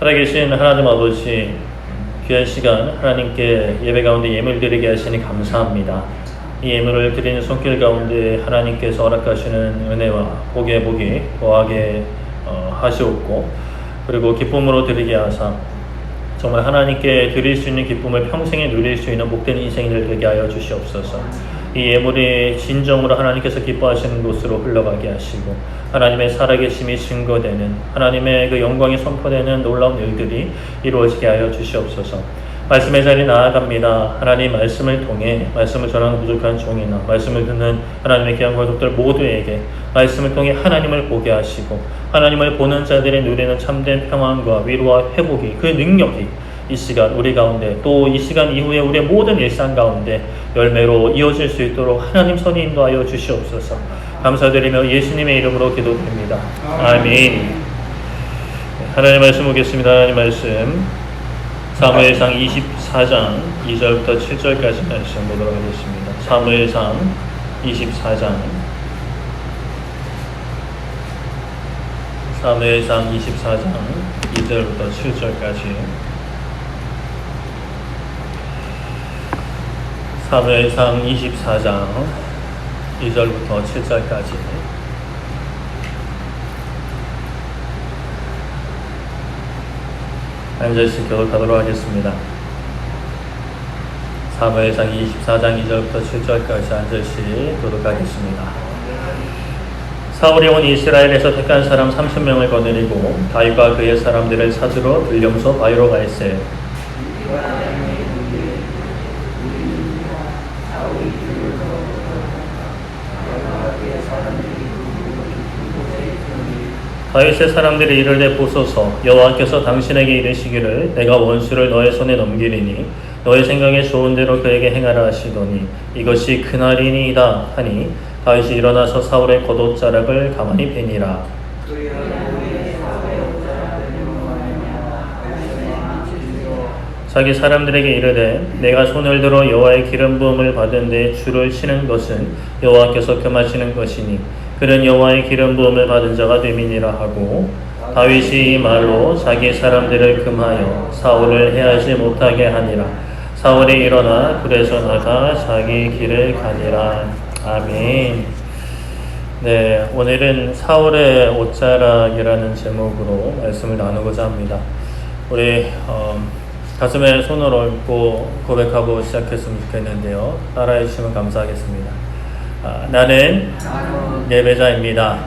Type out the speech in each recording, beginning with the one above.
살아계신 하나님 아버지, 귀한 시간 하나님께 예배 가운데 예물 드리게 하시니 감사합니다. 이 예물을 드리는 손길 가운데 하나님께서 허락하시는 은혜와 복의 복이 거하게 하시옵고, 그리고 기쁨으로 드리게 하사 정말 하나님께 드릴 수 있는 기쁨을 평생에 누릴 수 있는 복된 인생을 되게 하여 주시옵소서. 이 예물이 진정으로 하나님께서 기뻐하시는 곳으로 흘러가게 하시고, 하나님의 살아계심이 증거되는, 하나님의 그 영광이 선포되는 놀라운 일들이 이루어지게 하여 주시옵소서. 말씀의 자리에 나아갑니다. 하나님 말씀을 통해 말씀을 전하는 부족한 종이나 말씀을 듣는 하나님의 귀한 가족들 모두에게 말씀을 통해 하나님을 보게 하시고, 하나님을 보는 자들이 누리는 참된 평안과 위로와 회복이, 그 능력이 이 시간 우리 가운데, 또 이 시간 이후에 우리의 모든 일상 가운데 열매로 이어질 수 있도록 하나님 선이 인도하여 주시옵소서. 감사드리며 예수님의 이름으로 기도드립니다. 아멘. 하나님 말씀 보겠습니다. 하나님 말씀 사무엘상 24장 2절부터 7절까지 말씀 보도록 하겠습니다. 사무엘상 24장 2절부터 7절까지. 사무엘상 24장 2절부터 7절까지. 한 절씩 교독하도록 하겠습니다. 사무엘상 24장 2절부터 7절까지 한 절씩 교독하겠습니다. 사울이 온 이스라엘에서 택한 사람 30명을 거느리고 다윗과 그의 사람들을 찾으러 들령서 바위로 갈새. 다윗의 사람들이 이르되 보소서, 여호와께서 당신에게 이르시기를 내가 원수를 너의 손에 넘기리니 너의 생각에 좋은 대로 그에게 행하라 하시더니 이것이 그날이니이다 하니 다윗이 일어나서 사울의 겉옷자락을 가만히 베니라. 자기 사람들에게 이르되 내가 손을 들어 여호와의 기름 부음을 받은 데 줄을 치는 것은 여호와께서 금하시는 것이니 그는 여호와의 기름 부음을 받은 자가 됨이니라 하고, 다윗이 이 말로 자기 사람들을 금하여 사울을 해하지 못하게 하니라. 사울이 일어나 굴에서 나가 자기 길을 가니라. 아멘. 네, 오늘은 사울의 옷자락이라는 제목으로 말씀을 나누고자 합니다. 우리 가슴에 손을 얹고 고백하고 시작했으면 좋겠는데요. 따라해 주시면 감사하겠습니다. 나는 예배자입니다.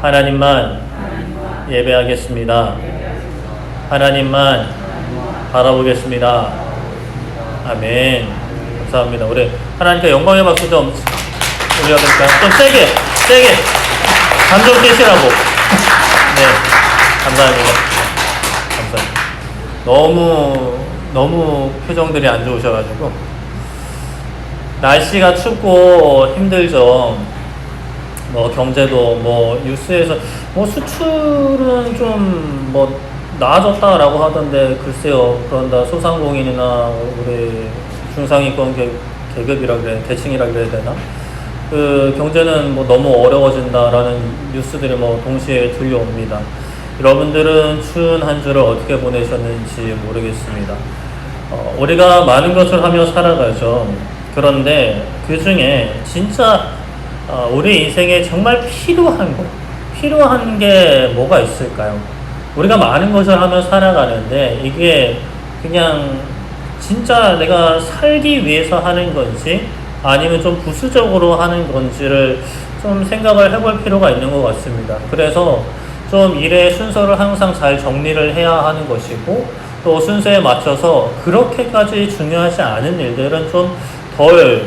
하나님만 예배하겠습니다. 하나님만 바라보겠습니다. 아멘. 감사합니다. 우리 하나님께 영광의 박수 좀 올려드릴까요? 좀 세게 감정 떼시라고. 네, 감사합니다. 너무 표정들이 안 좋으셔가지고. 날씨가 춥고 힘들죠. 경제도 뉴스에서 수출은 좀 나아졌다라고 하던데, 글쎄요. 그런다 소상공인이나 우리 중상위권 계급이라 그래, 계층이라 그래야 되나? 그 경제는 너무 어려워진다라는 뉴스들이 동시에 들려옵니다. 여러분들은 추운 한 주를 어떻게 보내셨는지 모르겠습니다. 우리가 많은 것을 하며 살아가죠. 그런데 그 중에 진짜 우리 인생에 정말 필요한 게 뭐가 있을까요? 우리가 많은 것을 하며 살아가는데 이게 그냥 진짜 내가 살기 위해서 하는 건지 아니면 좀 부수적으로 하는 건지를 좀 생각을 해볼 필요가 있는 것 같습니다. 그래서 좀 일의 순서를 항상 잘 정리를 해야 하는 것이고, 또 순서에 맞춰서 그렇게까지 중요하지 않은 일들은 좀 덜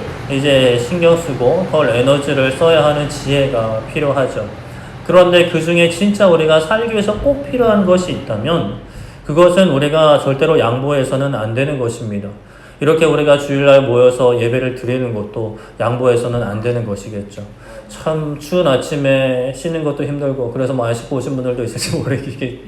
신경 쓰고 덜 에너지를 써야 하는 지혜가 필요하죠. 그런데 그 중에 진짜 우리가 살기 위해서 꼭 필요한 것이 있다면 그것은 우리가 절대로 양보해서는 안 되는 것입니다. 이렇게 우리가 주일날 모여서 예배를 드리는 것도 양보해서는 안 되는 것이겠죠. 참 추운 아침에 쉬는 것도 힘들고, 그래서 안 씻고 오신 분들도 있을지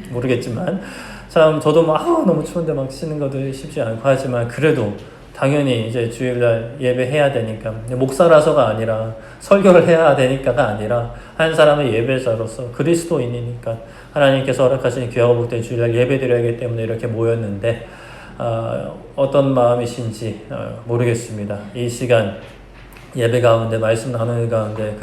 모르겠지만 참 저도 너무 추운데 쉬는 것도 쉽지 않고 하지만, 그래도 당연히 이제 주일날 예배해야 되니까, 목사라서가 아니라 설교를 해야 되니까가 아니라 한 사람의 예배자로서 그리스도인이니까 하나님께서 허락하신 귀하고 복된 주일날 예배드려야 하기 때문에 이렇게 모였는데, 어떤 마음이신지 모르겠습니다. 이 시간 예배 가운데, 말씀 나누는 가운데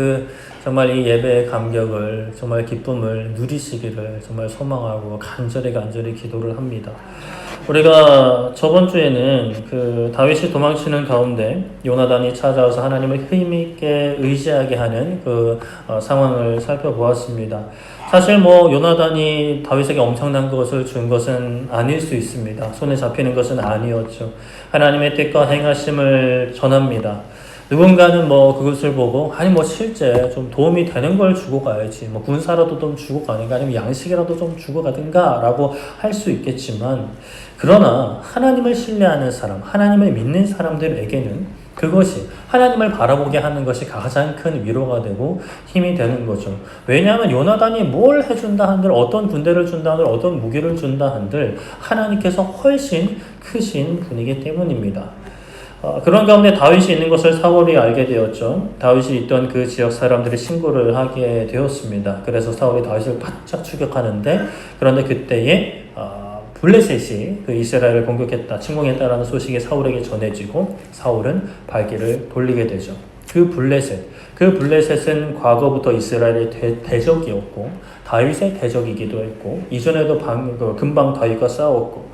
정말 이 예배의 감격을, 정말 기쁨을 누리시기를 정말 소망하고 간절히 기도를 합니다. 우리가 저번 주에는 다윗이 도망치는 가운데 요나단이 찾아와서 하나님을 힘있게 의지하게 하는 상황을 살펴보았습니다. 사실 요나단이 다윗에게 엄청난 것을 준 것은 아닐 수 있습니다. 손에 잡히는 것은 아니었죠. 하나님의 뜻과 행하심을 전합니다. 누군가는 그것을 보고, 실제 좀 도움이 되는 걸 주고 가야지, 군사라도 좀 주고 가는가, 아니면 양식이라도 좀 주고 가든가, 라고 할 수 있겠지만, 그러나 하나님을 신뢰하는 사람, 하나님을 믿는 사람들에게는 그것이 하나님을 바라보게 하는 것이 가장 큰 위로가 되고 힘이 되는 거죠. 왜냐하면 요나단이 뭘 해준다 한들, 어떤 군대를 준다 한들, 어떤 무기를 준다 한들, 하나님께서 훨씬 크신 분이기 때문입니다. 그런 가운데 다윗이 있는 것을 사울이 알게 되었죠. 다윗이 있던 그 지역 사람들이 신고를 하게 되었습니다. 그래서 사울이 다윗을 바짝 추격하는데, 그런데 그때에 블레셋이 이스라엘을 공격했다, 침공했다라는 소식이 사울에게 전해지고 사울은 발길을 돌리게 되죠. 그 블레셋은 과거부터 이스라엘의 대적이었고 다윗의 대적이기도 했고, 이전에도 금방 다윗과 싸웠고,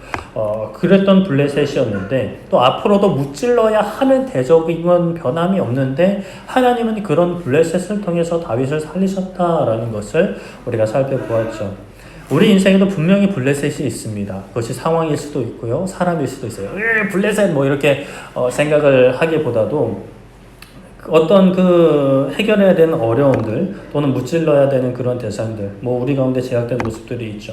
그랬던 블레셋이었는데, 또 앞으로도 무찔러야 하는 대적임은 변함이 없는데, 하나님은 그런 블레셋을 통해서 다윗을 살리셨다라는 것을 우리가 살펴보았죠. 우리 인생에도 분명히 블레셋이 있습니다. 그것이 상황일 수도 있고요, 사람일 수도 있어요. 블레셋 이렇게 생각을 하기보다도 어떤 해결해야 되는 어려움들, 또는 무찔러야 되는 그런 대상들, 우리 가운데 제약된 모습들이 있죠.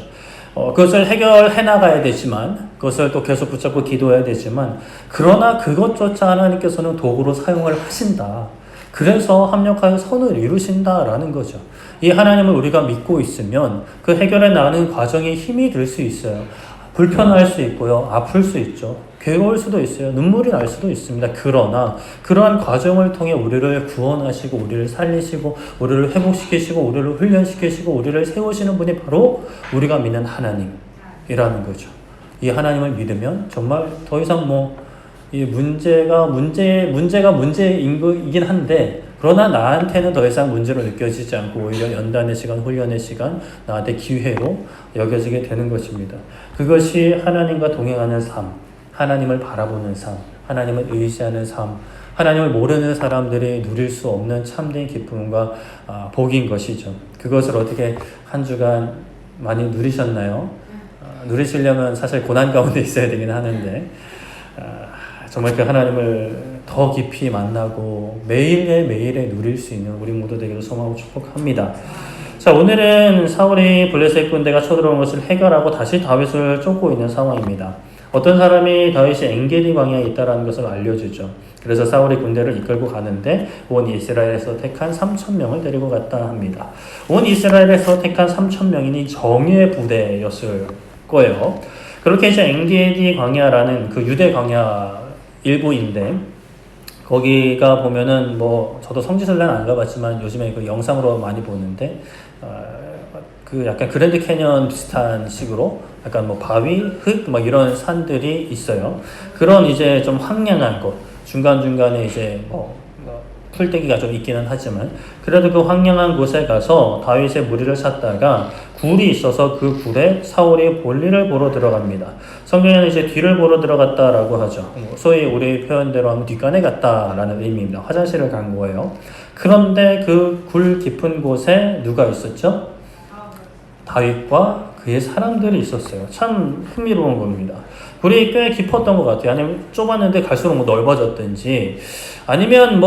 그것을 해결해 나가야 되지만, 그것을 또 계속 붙잡고 기도해야 되지만, 그러나 그것조차 하나님께서는 도구로 사용을 하신다. 그래서 합력하여 선을 이루신다라는 거죠. 이 하나님을 우리가 믿고 있으면 그 해결해 나가는 과정에 힘이 될 수 있어요. 불편할 수 있고요, 아플 수 있죠. 괴로울 수도 있어요. 눈물이 날 수도 있습니다. 그러나 그러한 과정을 통해 우리를 구원하시고, 우리를 살리시고, 우리를 회복시키시고, 우리를 훈련시키시고, 우리를 세우시는 분이 바로 우리가 믿는 하나님이라는 거죠. 이 하나님을 믿으면 정말 더 이상 이 문제가 문제인 거이긴 한데, 그러나 나한테는 더 이상 문제로 느껴지지 않고 오히려 연단의 시간, 훈련의 시간, 나한테 기회로 여겨지게 되는 것입니다. 그것이 하나님과 동행하는 삶, 하나님을 바라보는 삶, 하나님을 의지하는 삶, 하나님을 모르는 사람들이 누릴 수 없는 참된 기쁨과 복인 것이죠. 그것을 어떻게 한 주간 많이 누리셨나요? 누리시려면 사실 고난 가운데 있어야 되긴 하는데, 정말 그 하나님을 더 깊이 만나고 매일에 누릴 수 있는 우리 모두 되기를 소망하고 축복합니다. 자, 오늘은 사울이 블레셋 군대가 쳐들어온 것을 해결하고 다시 다윗을 쫓고 있는 상황입니다. 어떤 사람이 다윗이 엔게디 광야에 있다는 것을 알려주죠. 그래서 사울이 군대를 이끌고 가는데 온 이스라엘에서 택한 3,000명을 데리고 갔다 합니다. 온 이스라엘에서 택한 3,000명이니 정예 부대였을 거예요. 그렇게 이제 엔게디 광야라는 유대 광야 일부인데, 거기가 보면은 저도 성지순례는 안 가봤지만 요즘에 영상으로 많이 보는데, 약간 그랜드 캐년 비슷한 식으로 약간 바위, 흙 이런 산들이 있어요. 그런 이제 좀 황량한 곳, 중간중간에 이제 풀떼기가 좀 있기는 하지만, 그래도 그 황량한 곳에 가서 다윗의 무리를 찾다가 굴이 있어서 그 굴에 사울이 볼일을 보러 들어갑니다. 성경에는 이제 뒤를 보러 들어갔다라고 하죠. 소위 우리 표현대로 하면 뒷간에 갔다라는 의미입니다. 화장실을 간 거예요. 그런데 그 굴 깊은 곳에 누가 있었죠? 다윗과 그의 사람들이 있었어요. 참 흥미로운 겁니다. 굴이 꽤 깊었던 것 같아요. 아니면 좁았는데 갈수록 다넓어졌든지, 아니면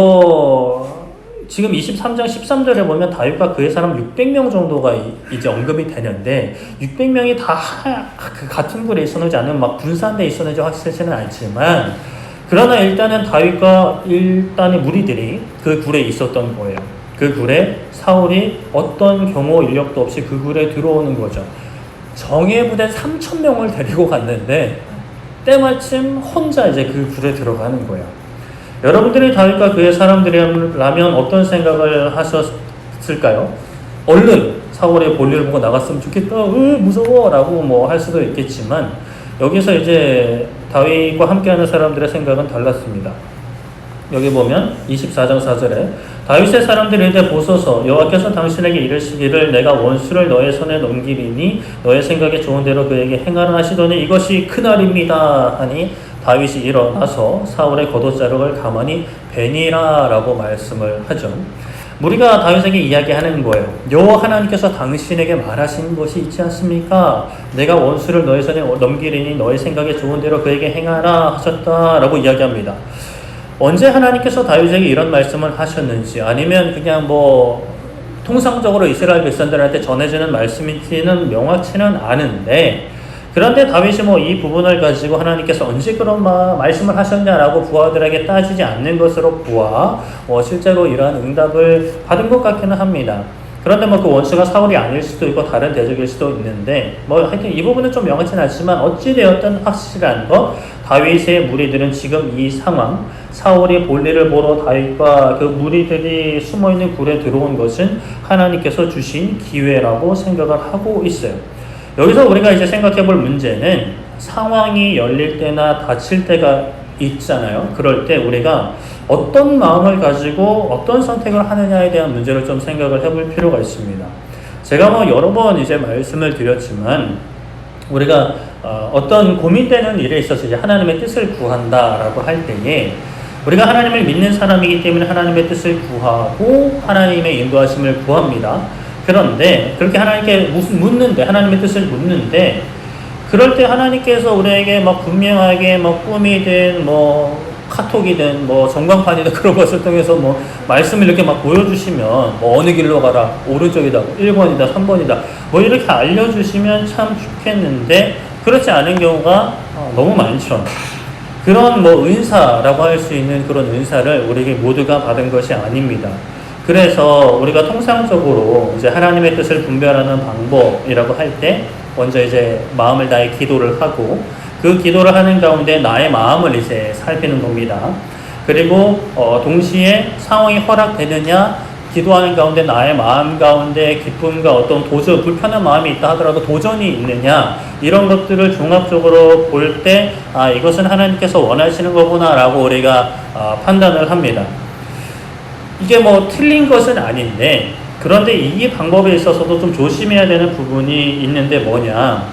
지금 23장 13절에 보면 다윗과 그의 사람 600명 정도가 이제 언급이 되는데, 600명이 다 같은 굴에 있었는지 아니면 분산돼 있었는지 확실치는 않지만, 그러나 일단은 다윗과 일단의 무리들이 그 굴에 있었던 거예요. 그 굴에 사울이 어떤 경호 인력도 없이 그 굴에 들어오는 거죠. 정예부대 3,000명을 데리고 갔는데 때마침 혼자 이제 그 굴에 들어가는 거야. 여러분들이 다윗과 그의 사람들이라면 어떤 생각을 하셨을까요? 얼른 사울의 볼일을 보고 나갔으면 좋겠다. 무서워 라고 뭐 할 수도 있겠지만 여기서 이제 다윗과 함께하는 사람들의 생각은 달랐습니다. 여기 보면 24장 4절에 다윗의 사람들이 이르되 보소서 여호와께서 당신에게 이르시기를 내가 원수를 너의 손에 넘기리니 너의 생각에 좋은 대로 그에게 행하라 하시더니 이것이 그날입니다 하니 다윗이 일어나서 사울의 겉옷자락을 가만히 베니라 라고 말씀을 하죠. 우리가 다윗에게 이야기하는 거예요. 여호와 하나님께서 당신에게 말하신 것이 있지 않습니까? 내가 원수를 너의 손에 넘기리니 너의 생각에 좋은 대로 그에게 행하라 하셨다라고 이야기합니다. 언제 하나님께서 다윗에게 이런 말씀을 하셨는지 아니면 그냥 뭐 통상적으로 이스라엘 백성들한테 전해지는 말씀인지는 명확치는 않은데 그런데 다윗이 뭐 이 부분을 가지고 하나님께서 언제 그런 말씀을 하셨냐라고 부하들에게 따지지 않는 것으로 보아 실제로 이러한 응답을 받은 것 같기는 합니다. 그런데 뭐 그 원수가 사울이 아닐 수도 있고 다른 대적일 수도 있는데 뭐 하여튼 이 부분은 좀 명확치는 않지만 어찌되었든 확실한 것 다윗의 무리들은 지금 이 상황 사울이 볼일을 보러 다윗과 그 무리들이 숨어있는 굴에 들어온 것은 하나님께서 주신 기회라고 생각을 하고 있어요. 여기서 우리가 이제 생각해 볼 문제는 상황이 열릴 때나 닫힐 때가 있잖아요. 그럴 때 우리가 어떤 마음을 가지고 어떤 선택을 하느냐에 대한 문제를 좀 생각을 해볼 필요가 있습니다. 제가 뭐 여러 번 이제 말씀을 드렸지만 우리가 어떤 고민되는 일에 있어서 이제 하나님의 뜻을 구한다라고 할 때에 우리가 하나님을 믿는 사람이기 때문에 하나님의 뜻을 구하고 하나님의 인도하심을 구합니다. 그런데 그렇게 하나님께 묻는데 하나님의 뜻을 묻는데 그럴 때 하나님께서 우리에게 막 분명하게 뭐 꿈이든 뭐 카톡이든 뭐 전광판이든 그런 것을 통해서 뭐 말씀을 이렇게 막 보여주시면 뭐 어느 길로 가라 오른쪽이다 1번이다 3번이다 뭐 이렇게 알려주시면 참 좋겠는데 그렇지 않은 경우가 너무 많죠. 그런 뭐 은사라고 할 수 있는 그런 은사를 우리에게 모두가 받은 것이 아닙니다. 그래서 우리가 통상적으로 이제 하나님의 뜻을 분별하는 방법이라고 할 때 먼저 이제 마음을 다해 기도를 하고 그 기도를 하는 가운데 나의 마음을 이제 살피는 겁니다. 그리고 동시에 상황이 허락되느냐 기도하는 가운데 나의 마음 가운데 기쁨과 어떤 도전 불편한 마음이 있다 하더라도 도전이 있느냐 이런 것들을 종합적으로 볼 때 이것은 하나님께서 원하시는 거구나 라고 우리가 판단을 합니다. 이게 뭐 틀린 것은 아닌데 그런데 이 방법에 있어서도 좀 조심해야 되는 부분이 있는데 뭐냐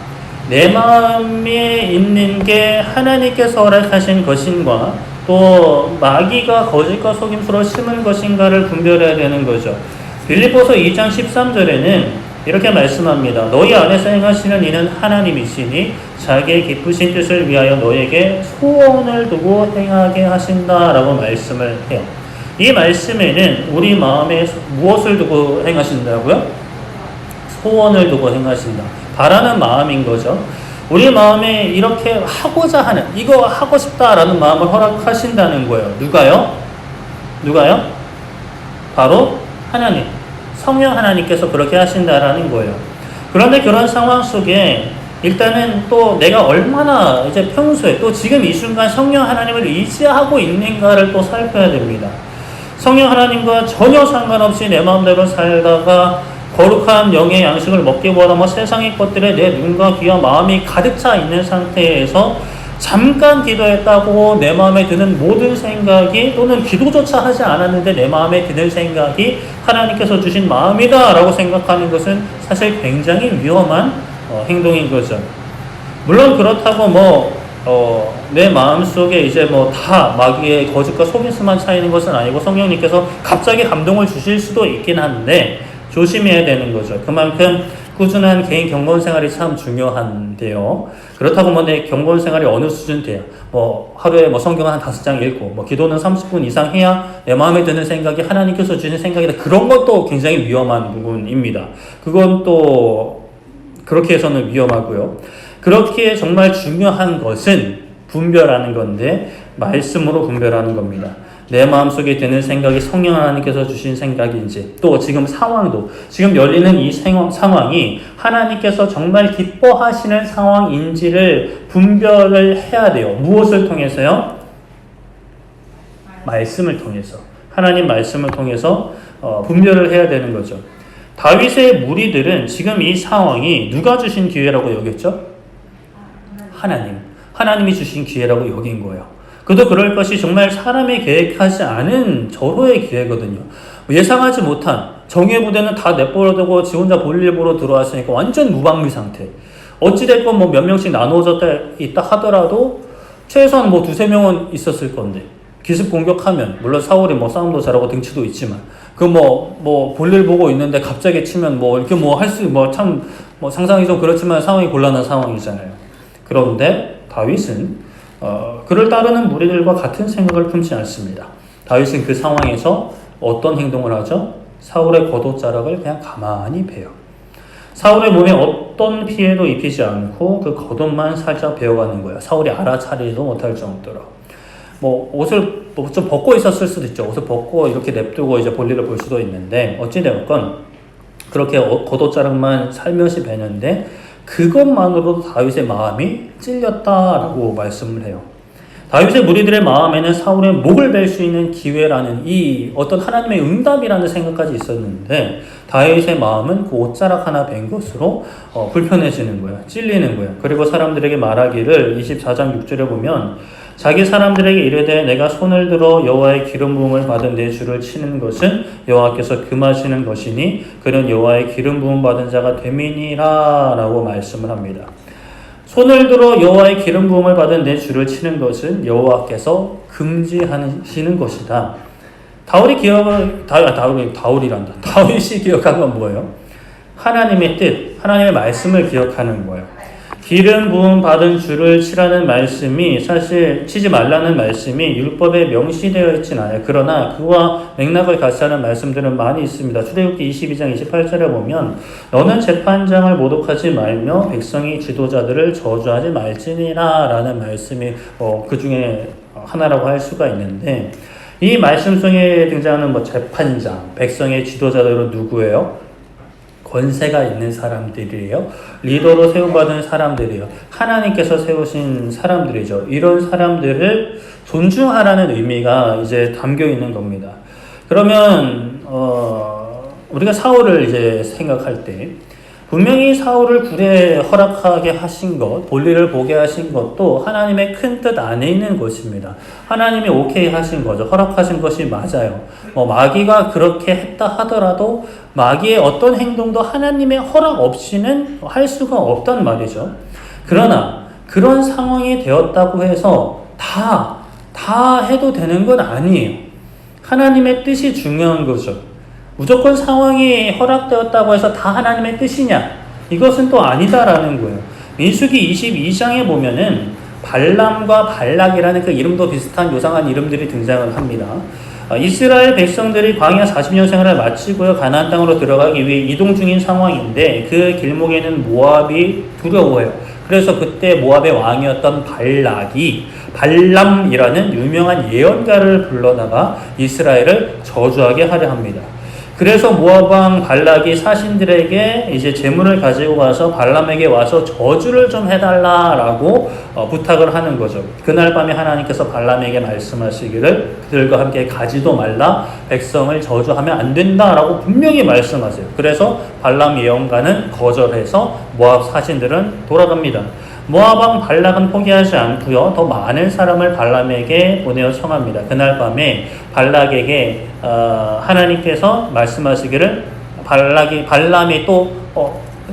내 마음에 있는 게 하나님께서 허락하신 것인가 또 마귀가 거짓과 속임수로 심은 것인가를 분별해야 되는 거죠. 빌립보서 2장 13절에는 이렇게 말씀합니다. 너희 안에서 행하시는 이는 하나님이시니 자기의 기쁘신 뜻을 위하여 너에게 소원을 두고 행하게 하신다라고 말씀을 해요. 이 말씀에는 우리 마음에 무엇을 두고 행하신다고요? 소원을 두고 행하신다. 바라는 마음인 거죠. 우리 마음에 이렇게 하고자 하는, 이거 하고 싶다라는 마음을 허락하신다는 거예요. 누가요? 누가요? 바로 하나님. 성령 하나님께서 그렇게 하신다라는 거예요. 그런데 그런 상황 속에 일단은 또 내가 얼마나 이제 평소에 또 지금 이 순간 성령 하나님을 의지하고 있는가를 또 살펴야 됩니다. 성령 하나님과 전혀 상관없이 내 마음대로 살다가 거룩한 영의 양식을 먹기보다 뭐 세상의 것들에 내 눈과 귀와 마음이 가득 차 있는 상태에서 잠깐 기도했다고 내 마음에 드는 모든 생각이 또는 기도조차 하지 않았는데 내 마음에 드는 생각이 하나님께서 주신 마음이다 라고 생각하는 것은 사실 굉장히 위험한 행동인 거죠. 물론 그렇다고 내 마음속에 이제 다 마귀의 거짓과 속임수만 차이는 것은 아니고 성령님께서 갑자기 감동을 주실 수도 있긴 한데 조심해야 되는 거죠. 그만큼 꾸준한 개인 경건 생활이 참 중요한데요. 그렇다고 내 경건 생활이 어느 수준 돼요? 하루에 성경을 한 5장 읽고, 기도는 30분 이상 해야 내 마음에 드는 생각이 하나님께서 주신 생각이다. 그런 것도 굉장히 위험한 부분입니다. 그건 또 그렇게 해서는 위험하고요. 그렇게 정말 중요한 것은 분별하는 건데, 말씀으로 분별하는 겁니다. 내 마음속에 드는 생각이 성령 하나님께서 주신 생각인지, 또 지금 상황도, 지금 열리는 이 상황이 하나님께서 정말 기뻐하시는 상황인지를 분별을 해야 돼요. 무엇을 통해서요? 말씀을 통해서. 하나님 말씀을 통해서 분별을 해야 되는 거죠. 다윗의 무리들은 지금 이 상황이 누가 주신 기회라고 여겼죠? 하나님이 주신 기회라고 여긴 거예요. 그도 그럴 것이 정말 사람이 계획하지 않은 절호의 기회거든요. 예상하지 못한 정예 부대는 다 내버려두고 지 혼자 볼일 보러 들어왔으니까 완전 무방비 상태. 어찌됐건 뭐 몇 명씩 나누어져 있다 하더라도 최소한 뭐 두세 명은 있었을 건데, 기습 공격하면, 물론 사울이 뭐 싸움도 잘하고 등치도 있지만, 그 뭐 볼일 보고 있는데 갑자기 치면 뭐 이렇게 뭐 할 수, 뭐 참 뭐 상상이 좀 그렇지만 상황이 곤란한 상황이잖아요. 그런데 다윗은 그를 따르는 무리들과 같은 생각을 품지 않습니다. 다윗은 그 상황에서 어떤 행동을 하죠? 사울의 겉옷자락을 그냥 가만히 베요. 사울의 몸에 어떤 피해도 입히지 않고 그 겉옷만 살짝 베어가는 거예요. 사울이 알아차리지도 못할 정도로. 뭐 옷을 좀 벗고 있었을 수도 있죠. 옷을 벗고 이렇게 냅두고 이제 볼일을 볼 수도 있는데, 어찌되었건 그렇게 겉옷자락만 살며시 베는데 그것만으로도 다윗의 마음이 찔렸다라고 말씀을 해요. 다윗의 무리들의 마음에는 사울의 목을 벨 수 있는 기회라는 이 어떤 하나님의 응답이라는 생각까지 있었는데, 다윗의 마음은 그 옷자락 하나 벤 것으로 불편해지는 거예요. 찔리는 거예요. 그리고 사람들에게 말하기를 24장 6절에 보면, 자기 사람들에게 이르되 내가 손을 들어 여호와의 기름 부음을 받은 내 주를 치는 것은 여호와께서 금하시는 것이니 그는 여호와의 기름 부음 받은 자가 됨이니라 라고 말씀을 합니다. 손을 들어 여호와의 기름 부음을 받은 내 주를 치는 것은 여호와께서 금지하시는 것이다. 다윗이 기억한 건 뭐예요? 하나님의 뜻, 하나님의 말씀을 기억하는 거예요. 기름 부음 받은 주를 치라는 말씀이, 사실 치지 말라는 말씀이 율법에 명시되어 있진 않아요. 그러나 그와 맥락을 같이 하는 말씀들은 많이 있습니다. 출애굽기 22장 28절에 보면 너는 재판장을 모독하지 말며 백성이 지도자들을 저주하지 말지니라 라는 말씀이 그 중에 하나라고 할 수가 있는데, 이 말씀 속에 등장하는 재판장, 백성의 지도자들은 누구예요? 권세가 있는 사람들이에요. 리더로 세움받은 사람들이에요. 하나님께서 세우신 사람들이죠. 이런 사람들을 존중하라는 의미가 이제 담겨 있는 겁니다. 그러면 우리가 사울을 이제 생각할 때, 분명히 사울을 굴에 허락하게 하신 것, 볼일을 보게 하신 것도 하나님의 큰 뜻 안에 있는 것입니다. 하나님이 오케이 하신 거죠. 허락하신 것이 맞아요. 마귀가 그렇게 했다 하더라도 마귀의 어떤 행동도 하나님의 허락 없이는 할 수가 없단 말이죠. 그러나 그런 상황이 되었다고 해서 다 해도 되는 건 아니에요. 하나님의 뜻이 중요한 거죠. 무조건 상황이 허락되었다고 해서 다 하나님의 뜻이냐? 이것은 또 아니다라는 거예요. 민수기 22장에 보면은 발람과 발락이라는 그 이름도 비슷한 요상한 이름들이 등장을 합니다. 이스라엘 백성들이 광야 40년 생활을 마치고요, 가나안 땅으로 들어가기 위해 이동 중인 상황인데 그 길목에는 모압이 두려워해요. 그래서 그때 모압의 왕이었던 발락이 발람이라는 유명한 예언가를 불러다가 이스라엘을 저주하게 하려 합니다. 그래서 모압 왕 발락이 사신들에게 이제 재물을 가지고 가서 발람에게 와서 저주를 좀 해달라라고 부탁을 하는 거죠. 그날 밤에 하나님께서 발람에게 말씀하시기를 그들과 함께 가지도 말라, 백성을 저주하면 안 된다라고 분명히 말씀하세요. 그래서 발람 예언가는 거절해서 모압 사신들은 돌아갑니다. 모압 왕 발락은 포기하지 않고요, 더 많은 사람을 발람에게 보내어 청합니다. 그날 밤에 발락에게 하나님께서 말씀하시기를, 발람이 또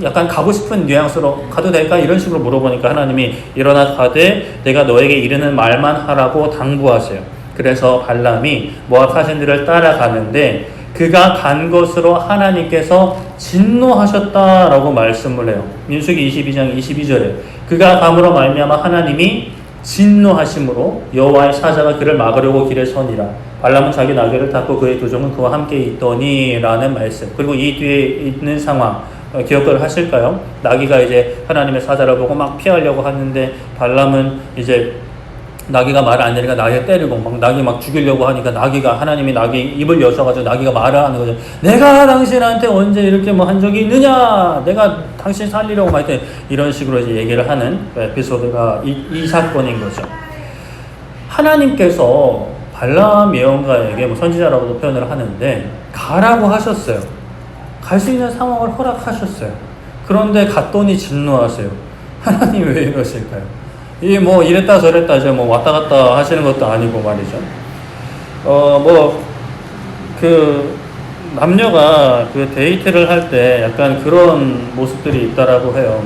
약간 가고 싶은 뉘앙스로 가도 될까? 이런 식으로 물어보니까 하나님이 일어나 가되 내가 너에게 이르는 말만 하라고 당부하세요. 그래서 발람이 모압 사신들을 따라가는데 그가 간 것으로 하나님께서 진노하셨다라고 말씀을 해요. 민수기 22장 22절에 그가 감으로 말미암아 하나님이 진노하심으로 여호와의 사자가 그를 막으려고 길에 서니라. 발람은 자기 나귀를 탔고 그의 도종은 그와 함께 있더니 라는 말씀. 그리고 이 뒤에 있는 상황 기억을 하실까요? 나귀가 이제 하나님의 사자를 보고 막 피하려고 하는데 발람은 이제 나귀가 말을 안 들으니까 나귀가 때리고 막 나귀 막 죽이려고 하니까 하나님이 나귀 입을 여셔가지고 나귀가 말을 하는 거죠. 내가 당신한테 언제 이렇게 뭐 한 적이 있느냐? 내가 당신 살리려고 막 이런 식으로 이제 얘기를 하는 에피소드가 이 사건인 거죠. 하나님께서 발람 예언가에게 뭐 선지자라고도 표현을 하는데 가라고 하셨어요. 갈 수 있는 상황을 허락하셨어요. 그런데 갔더니 진노하세요. 하나님 왜 이러실까요? 이 뭐 이랬다 저랬다 이제 뭐 왔다 갔다 하시는 것도 아니고 말이죠. 그 남녀가 그 데이트를 할 때 약간 그런 모습들이 있다라고 해요.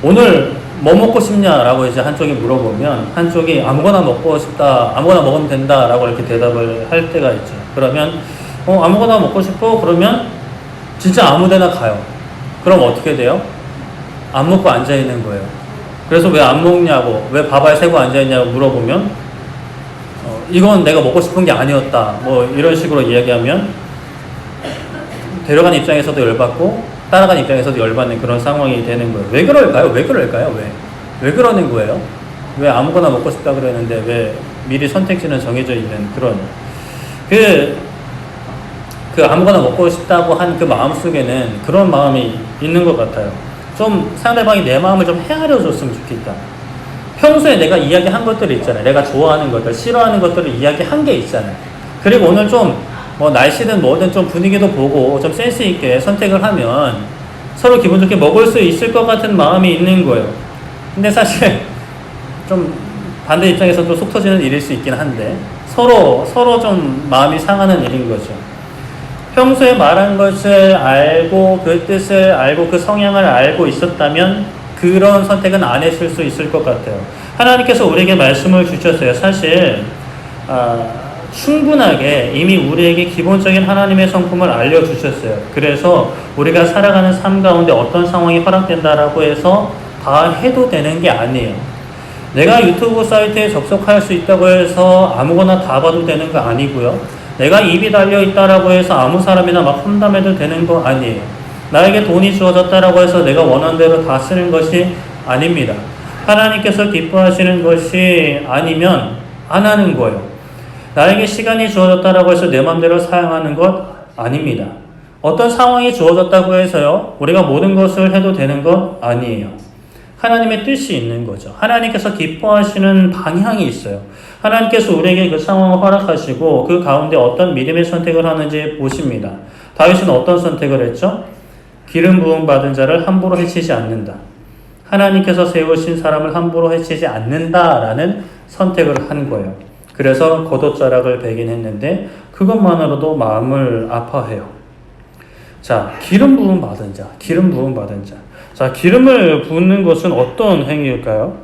오늘 뭐 먹고 싶냐라고 이제 한쪽이 물어보면 한쪽이 아무거나 먹고 싶다, 아무거나 먹으면 된다라고 이렇게 대답을 할 때가 있죠. 그러면 아무거나 먹고 싶어? 그러면 진짜 아무데나 가요. 그럼 어떻게 돼요? 안 먹고 앉아 있는 거예요. 그래서 왜 안 먹냐고, 왜 밥알 새고 앉아 있냐고 물어보면 이건 내가 먹고 싶은 게 아니었다. 뭐 이런 식으로 이야기하면 데려간 입장에서도 열받고 따라간 입장에서도 열받는 그런 상황이 되는 거예요. 왜 그럴까요? 왜 그러는 거예요? 왜 아무거나 먹고 싶다 그랬는데 왜 미리 선택지는 정해져 있는 그런 그 아무거나 먹고 싶다고 한 그 마음 속에는 그런 마음이 있는 것 같아요. 좀 상대방이 내 마음을 좀 헤아려 줬으면 좋겠다. 평소에 내가 이야기한 것들이 있잖아요. 내가 좋아하는 것들, 싫어하는 것들을 이야기한 게 있잖아요. 그리고 오늘 좀 뭐 날씨든 뭐든 좀 분위기도 보고 좀 센스 있게 선택을 하면 서로 기분 좋게 먹을 수 있을 것 같은 마음이 있는 거예요. 근데 사실 좀 반대 입장에서도 속 터지는 일일 수 있긴 한데 서로 좀 마음이 상하는 일인 거죠. 평소에 말한 것을 알고 그 뜻을 알고 그 성향을 알고 있었다면 그런 선택은 안 했을 수 있을 것 같아요. 하나님께서 우리에게 말씀을 주셨어요. 사실 충분하게 이미 우리에게 기본적인 하나님의 성품을 알려주셨어요. 그래서 우리가 살아가는 삶 가운데 어떤 상황이 허락된다라고 해서 다 해도 되는 게 아니에요. 내가 유튜브 사이트에 접속할 수 있다고 해서 아무거나 다 봐도 되는 거 아니고요. 내가 입이 달려있다라고 해서 아무 사람이나 막 험담해도 되는 거 아니에요. 나에게 돈이 주어졌다라고 해서 내가 원하는 대로 다 쓰는 것이 아닙니다. 하나님께서 기뻐하시는 것이 아니면 안 하는 거예요. 나에게 시간이 주어졌다라고 해서 내 마음대로 사용하는 것 아닙니다. 어떤 상황이 주어졌다고 해서요, 우리가 모든 것을 해도 되는 것 아니에요. 하나님의 뜻이 있는 거죠. 하나님께서 기뻐하시는 방향이 있어요. 하나님께서 우리에게 그 상황을 허락하시고 그 가운데 어떤 믿음의 선택을 하는지 보십니다. 다윗은 어떤 선택을 했죠? 기름 부음 받은 자를 함부로 해치지 않는다. 하나님께서 세우신 사람을 함부로 해치지 않는다라는 선택을 한 거예요. 그래서 겉옷자락을 베긴 했는데 그것만으로도 마음을 아파해요. 자, 기름 부음 받은 자. 자, 기름을 붓는 것은 어떤 행위일까요?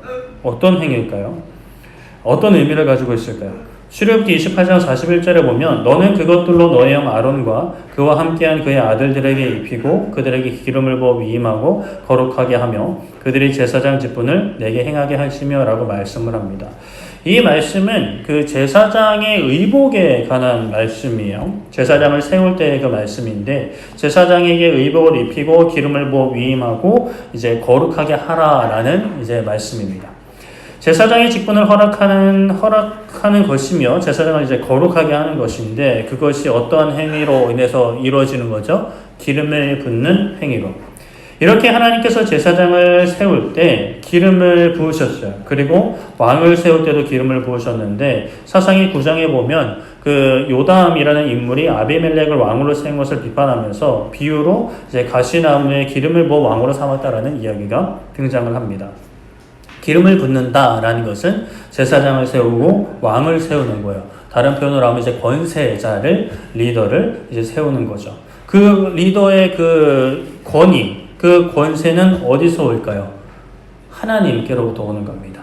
어떤 의미를 가지고 있을까요? 출애굽기 28장 41절에 보면 너는 그것들로 너의 형 아론과 그와 함께한 그의 아들들에게 입히고 그들에게 기름을 부어 위임하고 거룩하게 하며 그들이 제사장 직분을 내게 행하게 하시며 라고 말씀을 합니다. 이 말씀은 그 제사장의 의복에 관한 말씀이에요. 제사장을 세울 때의 그 말씀인데 제사장에게 의복을 입히고 기름을 부어 위임하고 이제 거룩하게 하라라는 이제 말씀입니다. 제사장의 직분을 허락하는 것이며 제사장을 이제 거룩하게 하는 것인데 그것이 어떠한 행위로 인해서 이루어지는 거죠? 기름을 붓는 행위로. 이렇게 하나님께서 제사장을 세울 때 기름을 부으셨어요. 그리고 왕을 세울 때도 기름을 부으셨는데 사상기 9장에 보면 그 요담이라는 인물이 아비멜렉을 왕으로 세운 것을 비판하면서 비유로 이제 가시나무에 기름을 부어 왕으로 삼았다라는 이야기가 등장을 합니다. 기름을 붓는다라는 것은 제사장을 세우고 왕을 세우는 거예요. 다른 표현으로 하면 이제 권세자를 리더를 이제 세우는 거죠. 그 리더의 그 권위 그 권세는 어디서 올까요? 하나님께로부터 오는 겁니다.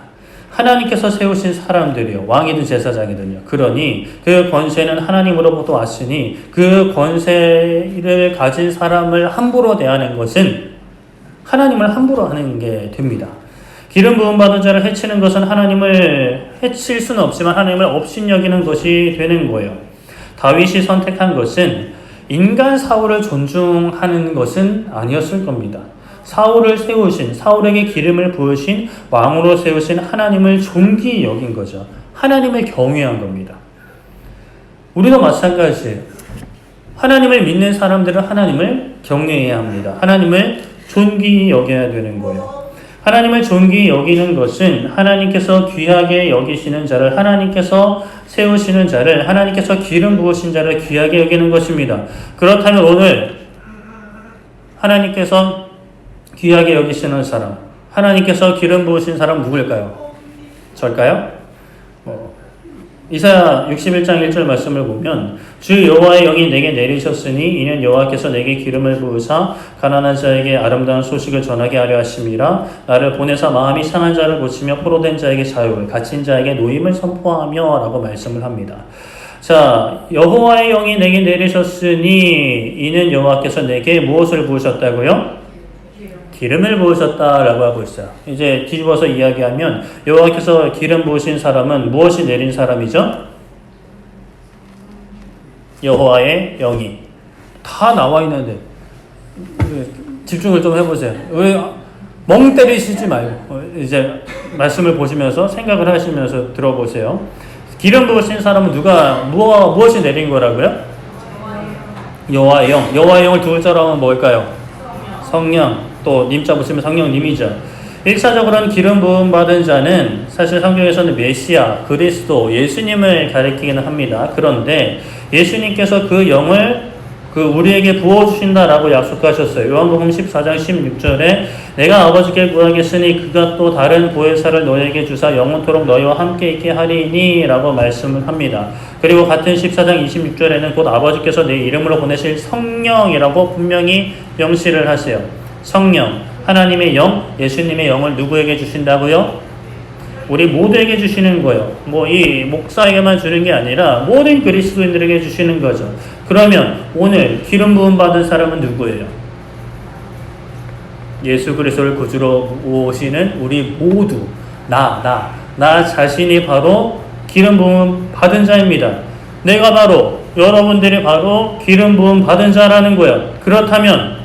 하나님께서 세우신 사람들이요. 왕이든 제사장이든요. 그러니 그 권세는 하나님으로부터 왔으니 그 권세를 가진 사람을 함부로 대하는 것은 하나님을 함부로 하는 게 됩니다. 기름 부음 받은 자를 해치는 것은 하나님을 해칠 수는 없지만 하나님을 업신여기는 것이 되는 거예요. 다윗이 선택한 것은 인간 사울을 존중하는 것은 아니었을 겁니다. 사울을 세우신, 사울에게 기름을 부으신, 왕으로 세우신 하나님을 존귀히 여긴 거죠. 하나님을 경외한 겁니다. 우리도 마찬가지예요. 하나님을 믿는 사람들은 하나님을 경외해야 합니다. 하나님을 존귀히 여겨야 되는 거예요. 하나님을 존귀히 여기는 것은 하나님께서 귀하게 여기시는 자를, 하나님께서 세우시는 자를, 하나님께서 기름 부으신 자를 귀하게 여기는 것입니다. 그렇다면 오늘 하나님께서 귀하게 여기시는 사람, 하나님께서 기름 부으신 사람 누구일까요? 저일까요? 이사야 61장 1절 말씀을 보면 주 여호와의 영이 내게 내리셨으니 이는 여호와께서 내게 기름을 부으사 가난한 자에게 아름다운 소식을 전하게 하려 하심이라. 나를 보내사 마음이 상한 자를 고치며 포로된 자에게 자유를, 갇힌 자에게 노임을 선포하며 라고 말씀을 합니다. 자, 여호와의 영이 내게 내리셨으니 이는 여호와께서 내게 무엇을 부으셨다고요? 기름을 부으셨다라고 하고 있어요. 이제 뒤집어서 이야기하면 여호와께서 기름 부으신 사람은 무엇이 내린 사람이죠? 여호와의 영이. 다 나와 있는데 집중을 좀 해보세요. 왜 멍 때리시지 말고 이제 말씀을 보시면서 생각을 하시면서 들어보세요. 기름 부으신 사람은 무엇이 내린 거라고요? 여호와의 영. 여호와의 영을 두 글자로 하면 뭘까요? 성령. 또 님자 붙이면 성령님이죠. 1차적으로는 기름 부음 받은 자는 사실 성경에서는 메시아, 그리스도, 예수님을 가리키기는 합니다. 그런데 예수님께서 그 영을 우리에게 부어주신다라고 약속하셨어요. 요한복음 14장 16절에 내가 아버지께 구하겠으니 그가 또 다른 보혜사를 너희에게 주사 영원토록 너희와 함께 있게 하리니 라고 말씀을 합니다. 그리고 같은 14장 26절에는 곧 아버지께서 내 이름으로 보내실 성령이라고 분명히 명시를 하세요. 성령, 하나님의 영, 예수님의 영을 누구에게 주신다고요? 우리 모두에게 주시는 거예요. 이 목사에게만 주는 게 아니라 모든 그리스도인들에게 주시는 거죠. 그러면 오늘 기름 부음 받은 사람은 누구예요? 예수 그리스도를 구주로 오시는 우리 모두, 나 자신이 바로 기름 부음 받은 자입니다. 내가 바로, 여러분들이 바로 기름 부음 받은 자라는 거예요. 그렇다면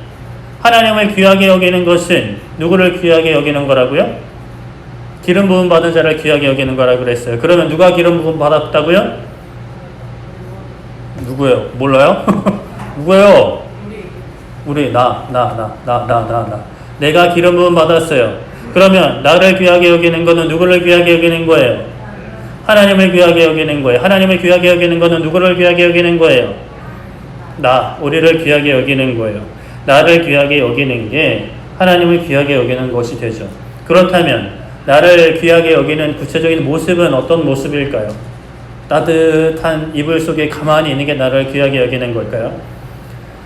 하나님을 귀하게 여기는 것은 누구를 귀하게 여기는 거라고요? 기름 부음 받은 자를 귀하게 여기는 거라고 그랬어요. 그러면 누가 기름 부음 받았다고요? 누구예요? 몰라요? 누구예요? 우리 나. 내가 기름 부음 받았어요. 그러면 나를 귀하게 여기는 거는 누구를 귀하게 여기는 거예요? 하나님을 귀하게 여기는 거예요. 하나님을 귀하게 여기는 거는 누구를 귀하게 여기는 거예요? 우리를 귀하게 여기는 거예요. 나를 귀하게 여기는 게 하나님을 귀하게 여기는 것이 되죠. 그렇다면 나를 귀하게 여기는 구체적인 모습은 어떤 모습일까요? 따뜻한 이불 속에 가만히 있는 게 나를 귀하게 여기는 걸까요?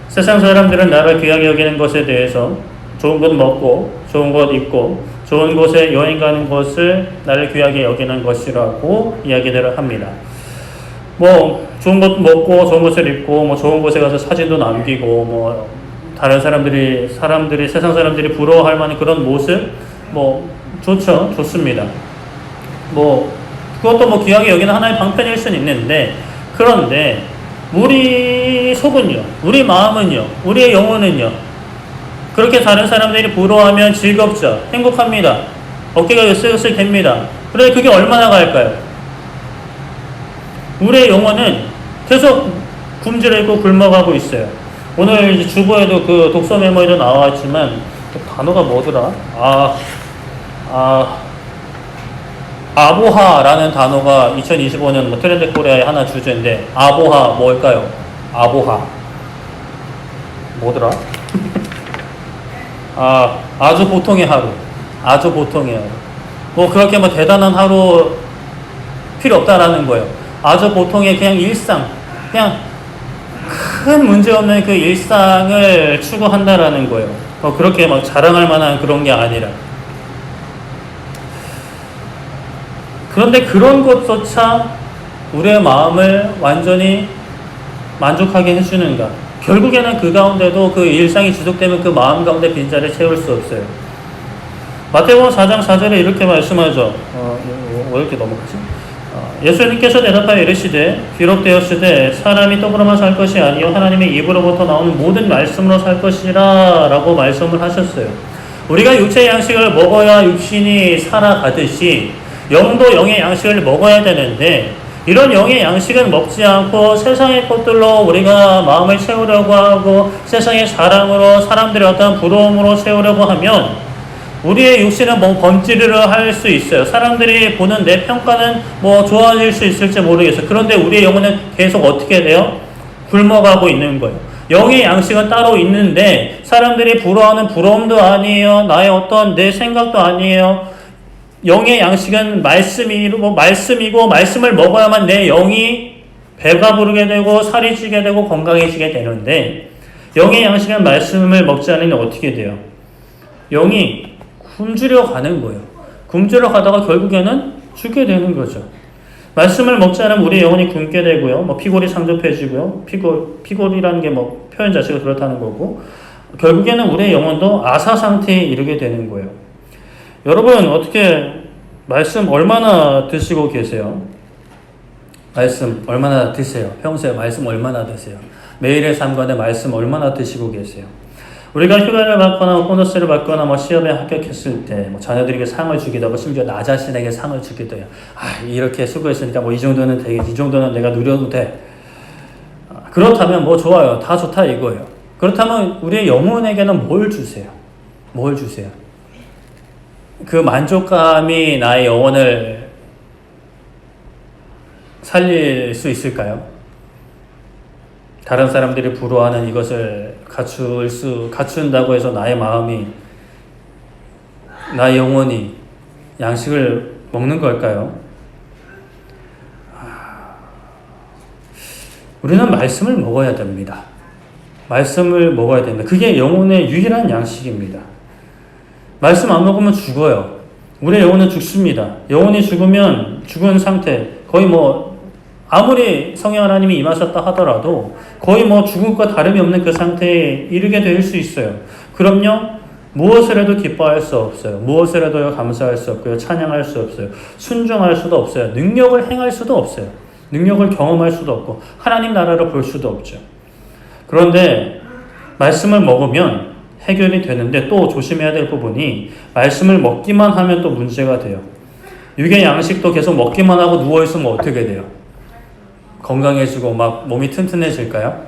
세상 사람들은 나를 귀하게 여기는 것에 대해서 좋은 것 먹고 좋은 것 입고 좋은 곳에 여행 가는 것을 나를 귀하게 여기는 것이라고 이야기들을 합니다. 좋은 것 먹고 좋은 것을 입고 좋은 곳에 가서 사진도 남기고 다른 사람들이 세상 사람들이 부러워할 만한 그런 모습 좋죠. 좋습니다. 그것도 귀하게 여기는 하나의 방편일 수는 있는데, 그런데 우리 속은요, 우리 마음은요, 우리의 영혼은요, 그렇게 다른 사람들이 부러워하면 즐겁죠. 행복합니다. 어깨가 으쓱으쓱 됩니다. 그런데 그게 얼마나 갈까요? 우리의 영혼은 계속 굶주려 굶어가고 있어요. 오늘 이제 주보에도 독서 메모에도 나왔지만 단어가 뭐더라? 아보하라는 단어가 2025년 트렌드 코리아의 하나 주제인데, 아보하 뭘까요? 아보하 뭐더라? 아주 보통의 하루. 아주 보통의 하루. 그렇게 대단한 하루 필요 없다라는 거예요. 아주 보통의 그냥 일상, 그냥 큰 문제 없는 그 일상을 추구한다라는 거예요. 그렇게 자랑할 만한 그런 게 아니라. 그런데 그런 것조차 우리의 마음을 완전히 만족하게 해주는가? 결국에는 그 가운데도 그 일상이 지속되면 그 마음 가운데 빈자리를 채울 수 없어요. 마태복음 4장 4절에 이렇게 말씀하죠. 왜 이렇게 넘어가지? 예수님께서 대답하여 이르시되 기록되었으되 사람이 떡으로만 살 것이 아니요 하나님의 입으로부터 나오는 모든 말씀으로 살 것이라 라고 말씀을 하셨어요. 우리가 육체의 양식을 먹어야 육신이 살아가듯이 영도 영의 양식을 먹어야 되는데 이런 영의 양식은 먹지 않고 세상의 것들로 우리가 마음을 채우려고 하고 세상의 자랑으로 사람들의 어떤 부러움으로 채우려고 하면 우리의 육신은 뭐 번지르르 할 수 있어요. 사람들이 보는 내 평가는 뭐 좋아질 수 있을지 모르겠어요. 그런데 우리의 영혼은 계속 어떻게 돼요? 굶어가고 있는 거예요. 영의 양식은 따로 있는데 사람들이 부러워하는 부러움도 아니에요. 나의 어떤 내 생각도 아니에요. 영의 양식은 말씀이고 말씀을 먹어야만 내 영이 배가 부르게 되고 살이 찌게 되고 건강해지게 되는데 영의 양식은 말씀을 먹지 않으면 어떻게 돼요? 영이 굶주려 가는 거예요. 굶주려 가다가 결국에는 죽게 되는 거죠. 말씀을 먹지 않으면 우리 영혼이 굶게 되고요. 뭐 피골이 상접해지고요. 피골이라는 게 뭐 표현 자체가 그렇다는 거고 결국에는 우리의 영혼도 아사 상태에 이르게 되는 거예요. 여러분 어떻게 말씀 얼마나 드시고 계세요? 말씀 얼마나 드세요? 평소에 말씀 얼마나 드세요? 매일의 삶관에 말씀 얼마나 드시고 계세요? 우리가 휴가를 받거나 보너스를 받거나 뭐 시험에 합격했을 때 뭐 자녀들에게 상을 주기도 하고 심지어 나 자신에게 상을 주기도 해요. 이렇게 수고했으니까 뭐 이 정도는 되겠지. 이 정도는 내가 누려도 돼. 그렇다면 뭐 좋아요. 다 좋다 이거예요. 그렇다면 우리의 영혼에게는 뭘 주세요? 뭘 주세요? 그 만족감이 나의 영혼을 살릴 수 있을까요? 다른 사람들이 부러워하는 이것을 갖춘다고 해서 나의 마음이, 나의 영혼이 양식을 먹는 걸까요? 우리는 말씀을 먹어야 됩니다. 말씀을 먹어야 됩니다. 그게 영혼의 유일한 양식입니다. 말씀 안 먹으면 죽어요. 우리의 영혼은 죽습니다. 영혼이 죽으면 죽은 상태, 거의 뭐 아무리 성령 하나님이 임하셨다 하더라도 거의 뭐 죽은 것과 다름이 없는 그 상태에 이르게 될 수 있어요. 그럼요, 무엇을 해도 기뻐할 수 없어요. 무엇을 해도 감사할 수 없고요. 찬양할 수 없어요. 순종할 수도 없어요. 능력을 행할 수도 없어요. 능력을 경험할 수도 없고 하나님 나라를 볼 수도 없죠. 그런데 말씀을 먹으면 해결이 되는데 또 조심해야 될 부분이 말씀을 먹기만 하면 또 문제가 돼요. 육의 양식도 계속 먹기만 하고 누워있으면 어떻게 돼요? 건강해지고 막 몸이 튼튼해질까요?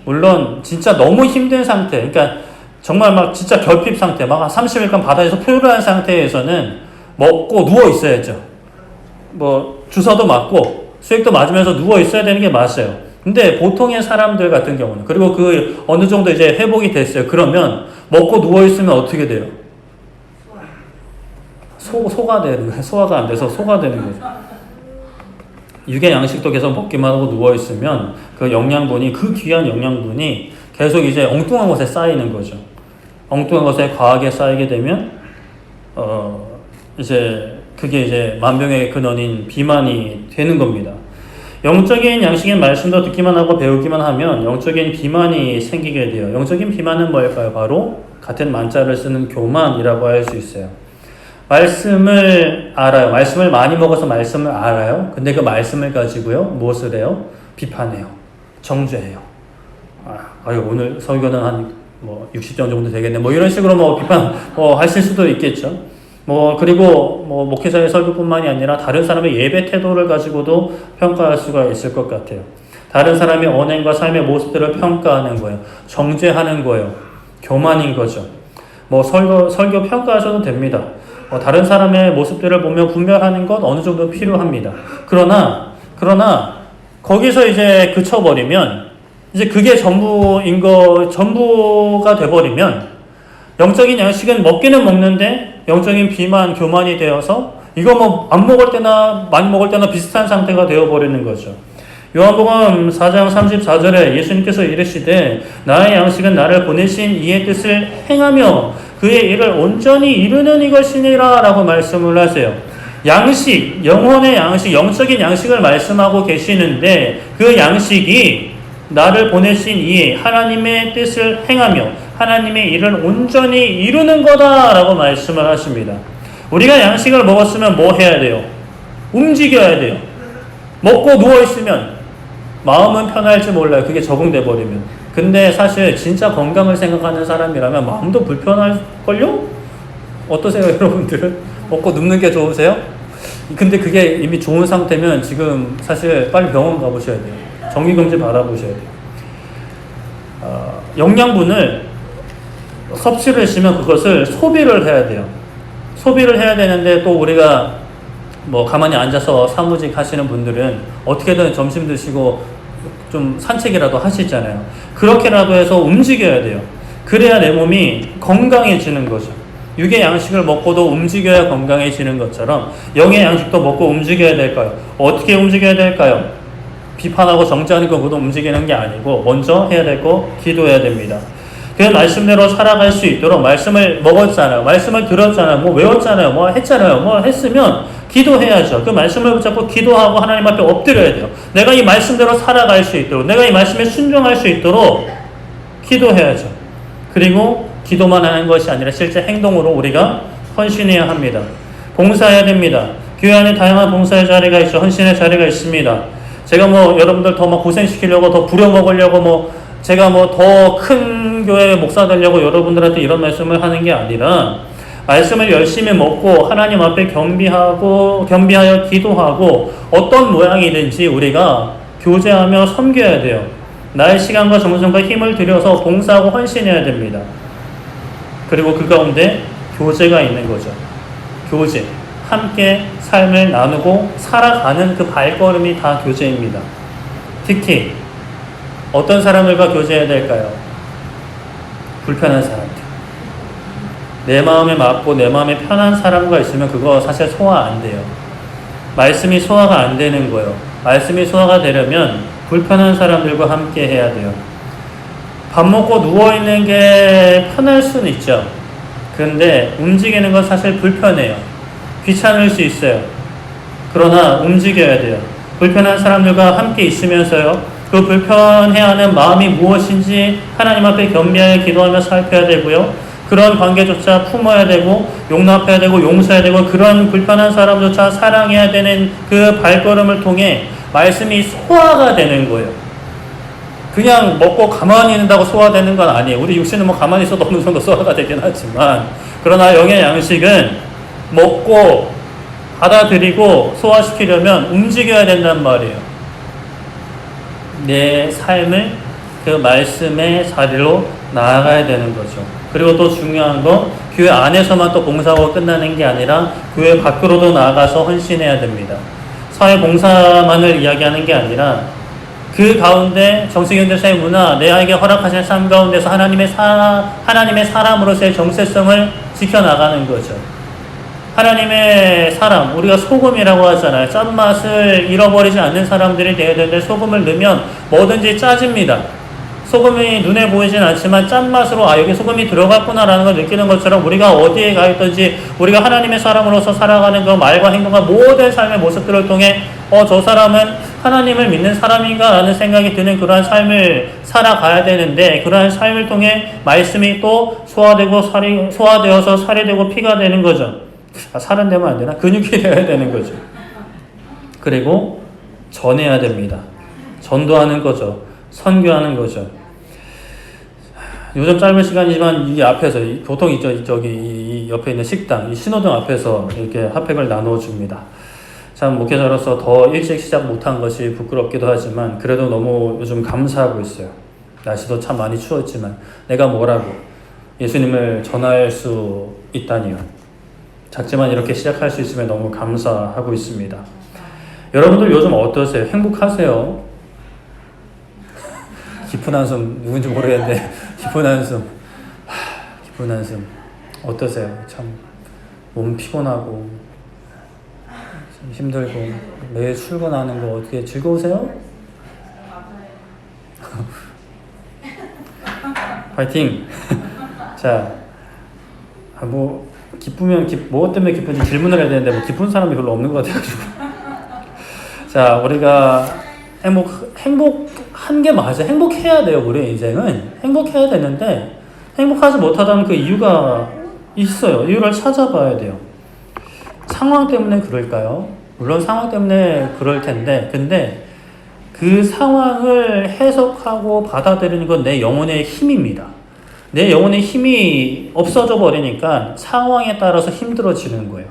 물론 진짜 너무 힘든 상태, 그러니까 정말 막 진짜 결핍 상태, 막 30일간 바다에서 포효를 한 상태에서는 먹고 누워 있어야죠. 뭐 주사도 맞고 수액도 맞으면서 누워 있어야 되는 게 맞아요. 근데 보통의 사람들 같은 경우는, 그리고 그 어느 정도 이제 회복이 됐어요. 그러면 먹고 누워 있으면 어떻게 돼요? 소가 되는 거예요. 소화가 안 돼서 소가 되는 거죠. 육의 양식도 계속 먹기만 하고 누워 있으면 그 영양분이, 그 귀한 영양분이 계속 이제 엉뚱한 곳에 쌓이는 거죠. 엉뚱한 곳에 과하게 쌓이게 되면 이제 그게 이제 만병의 근원인 비만이 되는 겁니다. 영적인 양식의 말씀도 듣기만 하고 배우기만 하면 영적인 비만이 생기게 돼요. 영적인 비만은 뭘까요? 바로 같은 만자를 쓰는 교만이라고 할 수 있어요. 말씀을 알아요. 말씀을 많이 먹어서 말씀을 알아요. 근데 그 말씀을 가지고요, 무엇을 해요? 비판해요. 정죄해요. 오늘 설교는 한 60점 정도 되겠네. 뭐 이런 식으로 뭐 비판 하실 수도 있겠죠. 그리고 목회자의 설교뿐만이 아니라 다른 사람의 예배 태도를 가지고도 평가할 수가 있을 것 같아요. 다른 사람의 언행과 삶의 모습들을 평가하는 거예요. 정죄하는 거예요. 교만인 거죠. 설교 평가하셔도 됩니다. 다른 사람의 모습들을 보며 분별하는 것 어느 정도 필요합니다. 그러나 거기서 이제 그쳐버리면, 이제 그게 전부가 돼버리면 영적인 양식은 먹기는 먹는데 영적인 비만, 교만이 되어서 이거 안 먹을 때나 많이 먹을 때나 비슷한 상태가 되어버리는 거죠. 요한복음 4장 34절에 예수님께서 이르시되 나의 양식은 나를 보내신 이의 뜻을 행하며 그의 일을 온전히 이루는 이것이니라 라고 말씀을 하세요. 양식, 영혼의 양식, 영적인 양식을 말씀하고 계시는데 그 양식이 나를 보내신 이의 하나님의 뜻을 행하며 하나님의 일을 온전히 이루는 거다라고 말씀을 하십니다. 우리가 양식을 먹었으면 뭐 해야 돼요? 움직여야 돼요. 먹고 누워있으면 마음은 편할지 몰라요. 그게 적응돼 버리면. 근데 사실 진짜 건강을 생각하는 사람이라면 마음도 불편할걸요? 어떠세요, 여러분들은? 먹고 눕는 게 좋으세요? 근데 그게 이미 좋은 상태면 지금 사실 빨리 병원 가보셔야 돼요. 정기검진 받아보셔야 돼요. 영양분을 섭취를 했으면 그것을 소비를 해야 돼요. 소비를 해야 되는데 또 우리가 뭐 가만히 앉아서 사무직 하시는 분들은 어떻게든 점심 드시고 좀 산책이라도 하시잖아요. 그렇게라도 해서 움직여야 돼요. 그래야 내 몸이 건강해지는 거죠. 육의 양식을 먹고도 움직여야 건강해지는 것처럼 영의 양식도 먹고 움직여야 될까요? 어떻게 움직여야 될까요? 비판하고 정죄하는 것보다 움직이는 게 아니고 먼저 해야 될 거 기도해야 됩니다. 그 말씀대로 살아갈 수 있도록 말씀을 먹었잖아요. 말씀을 들었잖아요. 뭐 외웠잖아요. 뭐 했잖아요. 뭐 했으면 기도해야죠. 그 말씀을 붙잡고 기도하고 하나님 앞에 엎드려야 돼요. 내가 이 말씀대로 살아갈 수 있도록, 내가 이 말씀에 순종할 수 있도록 기도해야죠. 그리고 기도만 하는 것이 아니라 실제 행동으로 우리가 헌신해야 합니다. 봉사해야 됩니다. 교회 안에 다양한 봉사의 자리가 있죠. 헌신의 자리가 있습니다. 제가 뭐 여러분들 더 막 고생시키려고, 더 부려먹으려고, 뭐 제가 뭐 더 큰 교회 목사 되려고 여러분들한테 이런 말씀을 하는 게 아니라 말씀을 열심히 먹고 하나님 앞에 겸비하여 기도하고 어떤 모양이든지 우리가 교제하며 섬겨야 돼요. 나의 시간과 정성과 힘을 들여서 봉사하고 헌신해야 됩니다. 그리고 그 가운데 교제가 있는 거죠. 교제. 함께 삶을 나누고 살아가는 그 발걸음이 다 교제입니다. 특히 어떤 사람들과 교제해야 될까요? 불편한 사람들. 내 마음에 맞고 내 마음에 편한 사람과 있으면 그거 사실 소화 안 돼요. 말씀이 소화가 안 되는 거예요. 말씀이 소화가 되려면 불편한 사람들과 함께 해야 돼요. 밥 먹고 누워있는 게 편할 수는 있죠. 그런데 움직이는 건 사실 불편해요. 귀찮을 수 있어요. 그러나 움직여야 돼요. 불편한 사람들과 함께 있으면서요. 그 불편해하는 마음이 무엇인지 하나님 앞에 겸비하여 기도하며 살펴야 되고요. 그런 관계조차 품어야 되고 용납해야 되고 용서해야 되고 그런 불편한 사람조차 사랑해야 되는 그 발걸음을 통해 말씀이 소화가 되는 거예요. 그냥 먹고 가만히 있는다고 소화되는 건 아니에요. 우리 육신은 뭐 가만히 있어도 어느 정도 소화가 되긴 하지만 그러나 영의 양식은 먹고 받아들이고 소화시키려면 움직여야 된단 말이에요. 내 삶을 그 말씀의 자리로 나아가야 되는 거죠. 그리고 또 중요한 건 교회 안에서만 또 봉사하고 끝나는 게 아니라 교회 밖으로도 나아가서 헌신해야 됩니다. 사회봉사만을 이야기하는 게 아니라 그 가운데 정치경제사의 문화, 내에게 허락하신 삶 가운데서 하나님의 사람으로서의 정체성을 지켜나가는 거죠. 하나님의 사람, 우리가 소금이라고 하잖아요. 짠맛을 잃어버리지 않는 사람들이 되어야 되는데 소금을 넣으면 뭐든지 짜집니다. 소금이 눈에 보이진 않지만 짠맛으로 여기 소금이 들어갔구나라는 걸 느끼는 것처럼 우리가 어디에 가 있든지 우리가 하나님의 사람으로서 살아가는 그 말과 행동과 모든 삶의 모습들을 통해 저 사람은 하나님을 믿는 사람인가 라는 생각이 드는 그러한 삶을 살아가야 되는데 그러한 삶을 통해 말씀이 또 소화되어서 살이 되고 피가 되는 거죠. 살은 되면 안 되나? 근육이 되어야 되는 거죠. 그리고 전해야 됩니다. 전도하는 거죠. 선교하는 거죠. 요즘 짧은 시간이지만 이 앞에서 보통 이 옆에 있는 식당, 이 신호등 앞에서 이렇게 핫팩을 나눠줍니다. 참 목회자로서 더 일찍 시작 못한 것이 부끄럽기도 하지만 그래도 너무 요즘 감사하고 있어요. 날씨도 참 많이 추웠지만 내가 뭐라고 예수님을 전할 수 있다니요. 작지만 이렇게 시작할 수 있으면 너무 감사하고 있습니다. 여러분들 요즘 어떠세요? 행복하세요? 깊은 한숨 누군지 모르겠는데 깊은 한숨 어떠세요? 참 몸 피곤하고 참 힘들고 매일 출근하는 거 어떻게 즐거우세요? 파이팅! 자, 기쁘면 뭐 때문에 기쁜지 질문을 해야 되는데 뭐 기쁜 사람이 별로 없는 것 같아가지고 자, 우리가 행복한 게 맞아. 행복해야 돼요. 우리 인생은 행복해야 되는데 행복하지 못하다는 그 이유가 있어요. 이유를 찾아봐야 돼요. 상황 때문에 그럴까요? 물론 상황 때문에 그럴 텐데 근데 그 상황을 해석하고 받아들이는 건 내 영혼의 힘입니다. 내 영혼의 힘이 없어져 버리니까 상황에 따라서 힘들어지는 거예요.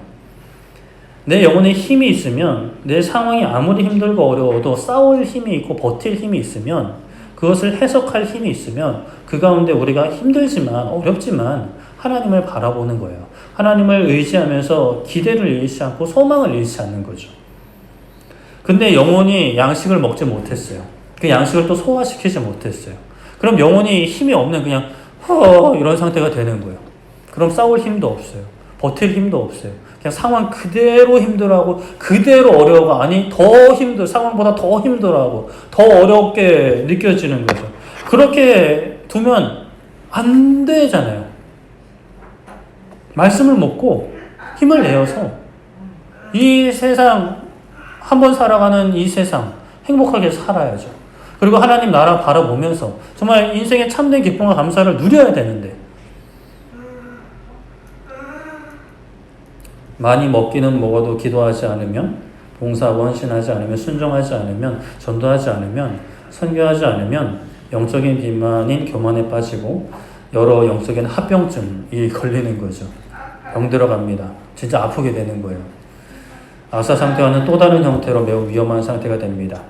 내 영혼에 힘이 있으면 내 상황이 아무리 힘들고 어려워도 싸울 힘이 있고 버틸 힘이 있으면, 그것을 해석할 힘이 있으면 그 가운데 우리가 힘들지만 어렵지만 하나님을 바라보는 거예요. 하나님을 의지하면서 기대를 잃지 않고 소망을 잃지 않는 거죠. 근데 영혼이 양식을 먹지 못했어요. 그 양식을 또 소화시키지 못했어요. 그럼 영혼이 힘이 없는 그냥 이런 상태가 되는 거예요. 그럼 싸울 힘도 없어요. 버틸 힘도 없어요. 그냥 상황 그대로 힘들어하고 그대로 어려워가, 아니 더 힘들, 상황보다 더 힘들어하고 더 어렵게 느껴지는 거죠. 그렇게 두면 안 되잖아요. 말씀을 먹고 힘을 내어서 이 세상, 한번 살아가는 이 세상 행복하게 살아야죠. 그리고 하나님 나라 바라보면서 정말 인생의 참된 기쁨과 감사를 누려야 되는데, 많이 먹기는 먹어도 기도하지 않으면, 봉사하고 헌신하지 않으면, 순종하지 않으면, 전도하지 않으면, 선교하지 않으면 영적인 비만인 교만에 빠지고 여러 영적인 합병증이 걸리는 거죠. 병 들어갑니다. 진짜 아프게 되는 거예요. 아사 상태와는 또 다른 형태로 매우 위험한 상태가 됩니다.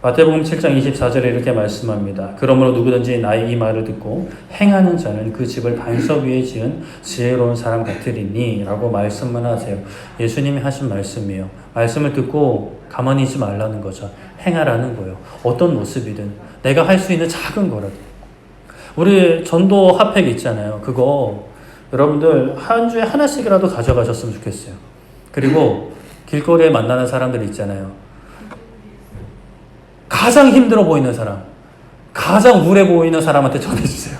마태복음 7장 24절에 이렇게 말씀합니다. 그러므로 누구든지 나의 이 말을 듣고 행하는 자는 그 집을 반석 위에 지은 지혜로운 사람 같으리니 라고 말씀만 하세요. 예수님이 하신 말씀이에요. 말씀을 듣고 가만히 있지 말라는 거죠. 행하라는 거예요. 어떤 모습이든 내가 할 수 있는 작은 거라도. 우리 전도 핫팩 있잖아요. 그거 여러분들 한 주에 하나씩이라도 가져가셨으면 좋겠어요. 그리고 길거리에 만나는 사람들 있잖아요. 가장 힘들어 보이는 사람, 가장 우울해 보이는 사람한테 전해주세요.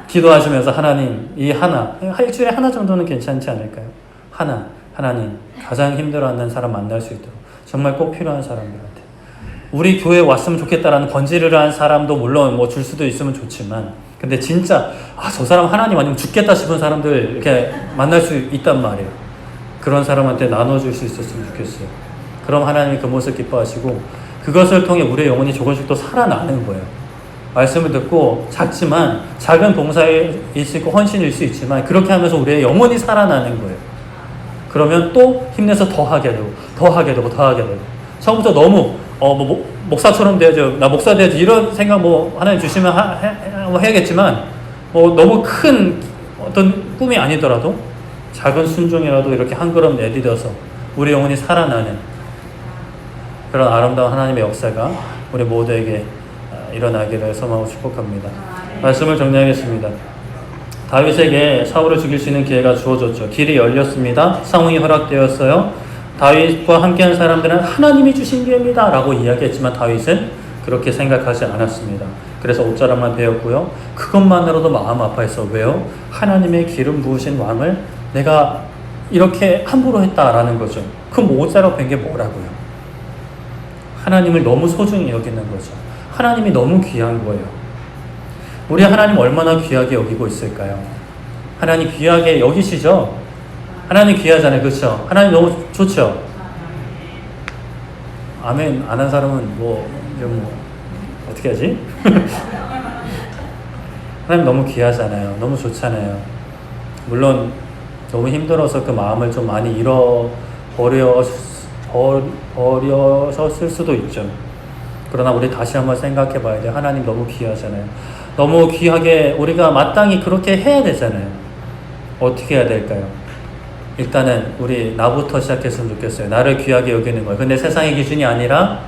기도하시면서 하나님, 이 하나, 일주일에 하나 정도는 괜찮지 않을까요? 하나님, 가장 힘들어하는 사람 만날 수 있도록 정말 꼭 필요한 사람들한테. 우리 교회에 왔으면 좋겠다라는 번지르르한 사람도 물론 뭐 줄 수도 있으면 좋지만, 근데 진짜 저 사람 하나님 아니면 죽겠다 싶은 사람들 이렇게 만날 수 있단 말이에요. 그런 사람한테 나눠줄 수 있었으면 좋겠어요. 그럼 하나님이 그 모습 기뻐하시고 그것을 통해 우리의 영혼이 조금씩 또 살아나는 거예요. 말씀을 듣고 작은 봉사일 수 있고 헌신일 수 있지만 그렇게 하면서 우리의 영혼이 살아나는 거예요. 그러면 또 힘내서 더 하게 되고 처음부터 너무 목사처럼 돼야죠, 나 목사 돼야지 이런 생각 하나님 주시면 해야겠지만 너무 큰 어떤 꿈이 아니더라도 작은 순종이라도 이렇게 한 걸음 내디뎌서 우리 영혼이 살아나는 그런 아름다운 하나님의 역사가 우리 모두에게 일어나기를 소망하고 축복합니다. 말씀을 정리하겠습니다. 다윗에게 사울을 죽일 수 있는 기회가 주어졌죠. 길이 열렸습니다. 상황이 허락되었어요. 다윗과 함께한 사람들은 하나님이 주신 기회입니다 라고 이야기했지만 다윗은 그렇게 생각하지 않았습니다. 그래서 옷자락만 베었고요. 그것만으로도 마음 아파했어. 왜요? 하나님의 기름 부으신 왕을 내가 이렇게 함부로 했다라는 거죠. 그럼 옷자락 벤 게 뭐라고요? 하나님을 너무 소중히 여기는 거죠. 하나님이 너무 귀한 거예요. 우리 하나님 얼마나 귀하게 여기고 있을까요? 하나님 귀하게 여기시죠? 하나님 귀하잖아요. 그렇죠? 하나님 너무 좋죠? 아멘 안 한 사람은 어떻게 하지? 하나님 너무 귀하잖아요. 너무 좋잖아요. 물론 너무 힘들어서 그 마음을 좀 많이 버려셨을 수도 있죠. 그러나 우리 다시 한번 생각해 봐야 돼요. 하나님 너무 귀하잖아요. 너무 귀하게 우리가 마땅히 그렇게 해야 되잖아요. 어떻게 해야 될까요? 일단은 우리 나부터 시작했으면 좋겠어요. 나를 귀하게 여기는 거예요. 근데 세상의 기준이 아니라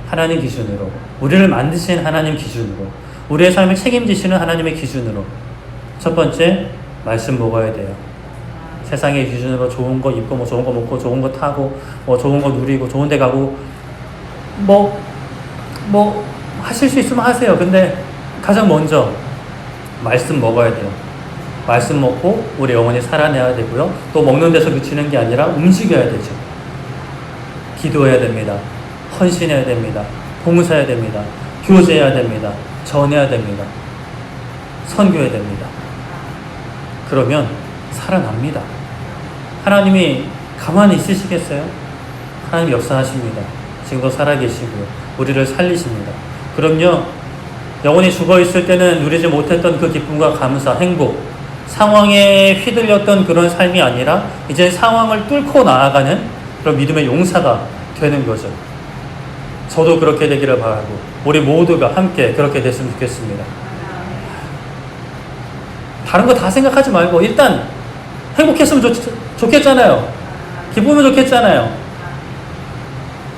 하나님 기준으로, 우리를 만드신 하나님 기준으로, 우리의 삶을 책임지시는 하나님의 기준으로. 첫 번째, 말씀 먹어야 돼요. 세상의 기준으로 좋은 거 입고 좋은 거 먹고 좋은 거 타고 좋은 거 누리고 좋은 데 가고 하실 수 있으면 하세요. 근데 가장 먼저 말씀 먹어야 돼요. 말씀 먹고 우리 영혼이 살아내야 되고요. 또 먹는 데서 그치는 게 아니라 움직여야 되죠. 기도해야 됩니다. 헌신해야 됩니다. 봉사해야 됩니다. 교제해야 됩니다. 전해야 됩니다. 선교해야 됩니다. 그러면 살아납니다. 하나님이 가만히 있으시겠어요? 하나님 역사하십니다. 지금도 살아계시고요. 우리를 살리십니다. 그럼요, 영혼이 죽어 있을 때는 누리지 못했던 그 기쁨과 감사, 행복, 상황에 휘둘렸던 그런 삶이 아니라 이제 상황을 뚫고 나아가는 그런 믿음의 용사가 되는 거죠. 저도 그렇게 되기를 바라고 우리 모두가 함께 그렇게 됐으면 좋겠습니다. 다른 거 다 생각하지 말고 일단 행복했으면 좋겠잖아요. 기쁘면 좋겠잖아요.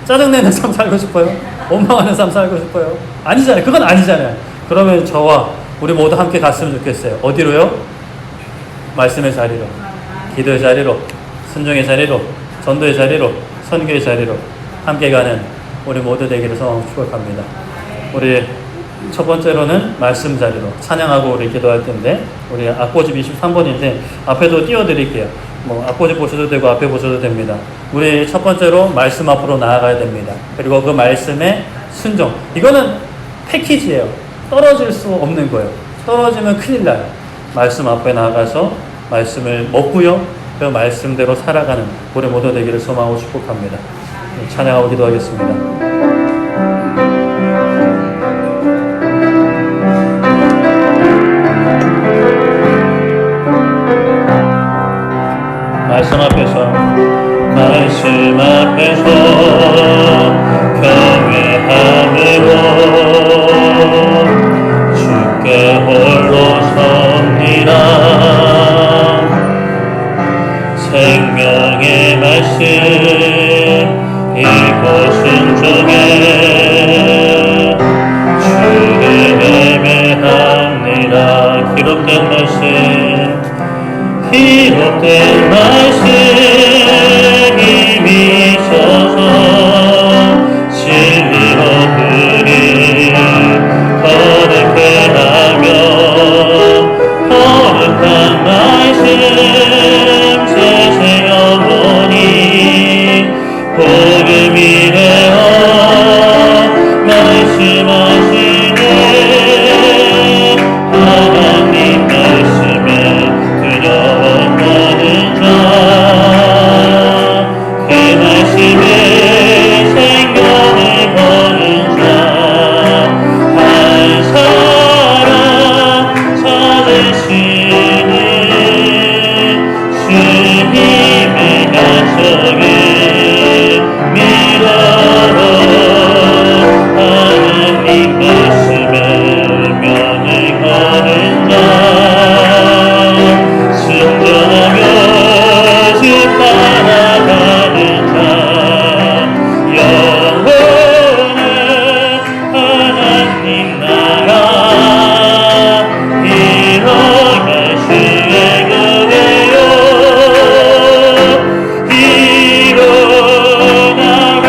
짜증내는 삶 살고 싶어요? 원망하는 삶 살고 싶어요? 아니잖아요. 그건 아니잖아요. 그러면 저와 우리 모두 함께 갔으면 좋겠어요. 어디로요? 말씀의 자리로, 기도의 자리로, 순종의 자리로, 전도의 자리로, 선교의 자리로 함께 가는 우리 모두 되기를 소망하고 축복합니다. 우리 첫 번째로는 말씀 자리로 찬양하고 우리 기도할 텐데, 우리 앞보집 23번인데 앞에도 띄워드릴게요. 앞보집 보셔도 되고 앞에 보셔도 됩니다. 우리 첫 번째로 말씀 앞으로 나아가야 됩니다. 그리고 그 말씀의 순종, 이거는 패키지예요. 떨어질 수 없는 거예요. 떨어지면 큰일 나요. 말씀 앞에 나아가서 말씀을 먹고요, 그 말씀대로 살아가는 우리 모두 되기를 소망하고 축복합니다. 찬양하고 기도하겠습니다. 말씀 앞에서 경외함으로 주께 홀로 섭니다. 생명의 말씀 읽고 순종해 주를 예배합니다. 기록된 말씀 힘이셔서 진리로 우리 거룩해 하며 거룩한 말씀 세세 영원히 복음이 되어 말씀하시네. 하나님 말씀에 두려워하는 자, 그 말씀에 생명을 거는 자, 한 사람 찾으시는 주님의 약속을 믿어로 하나님 말씀에 운명을 거는 자, 순종하며 주 따라가는 자, 영원한 하나님 나라 이뤄갈 주의 교회요 일어나라.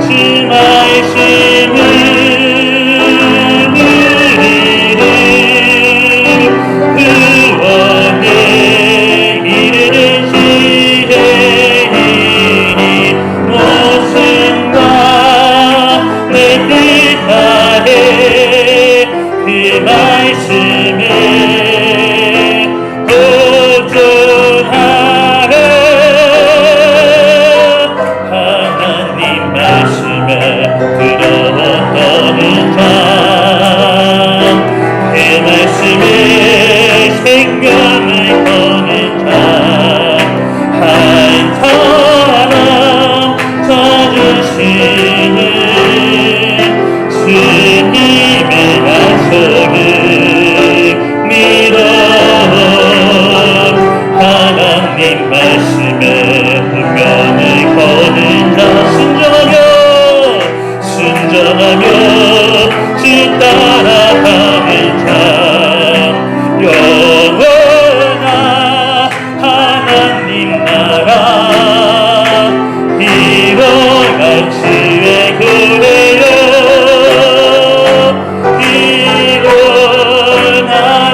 주 말씀은 우리를 구원에 이르는 시대이니 모순과 내 뜻하에 그 말씀에 보존하라. 하나님 말씀에 두려워 떠는 자, 그 말씀에 생명을 거는 자, 한 사람 찾으시는 주님의 약속을 믿어 하나님 말씀에 운명을 거는 자, 순종하며 주 따라가는 자, 영원한 하나님 나라 이뤄갈 주의 교회요 일어나라.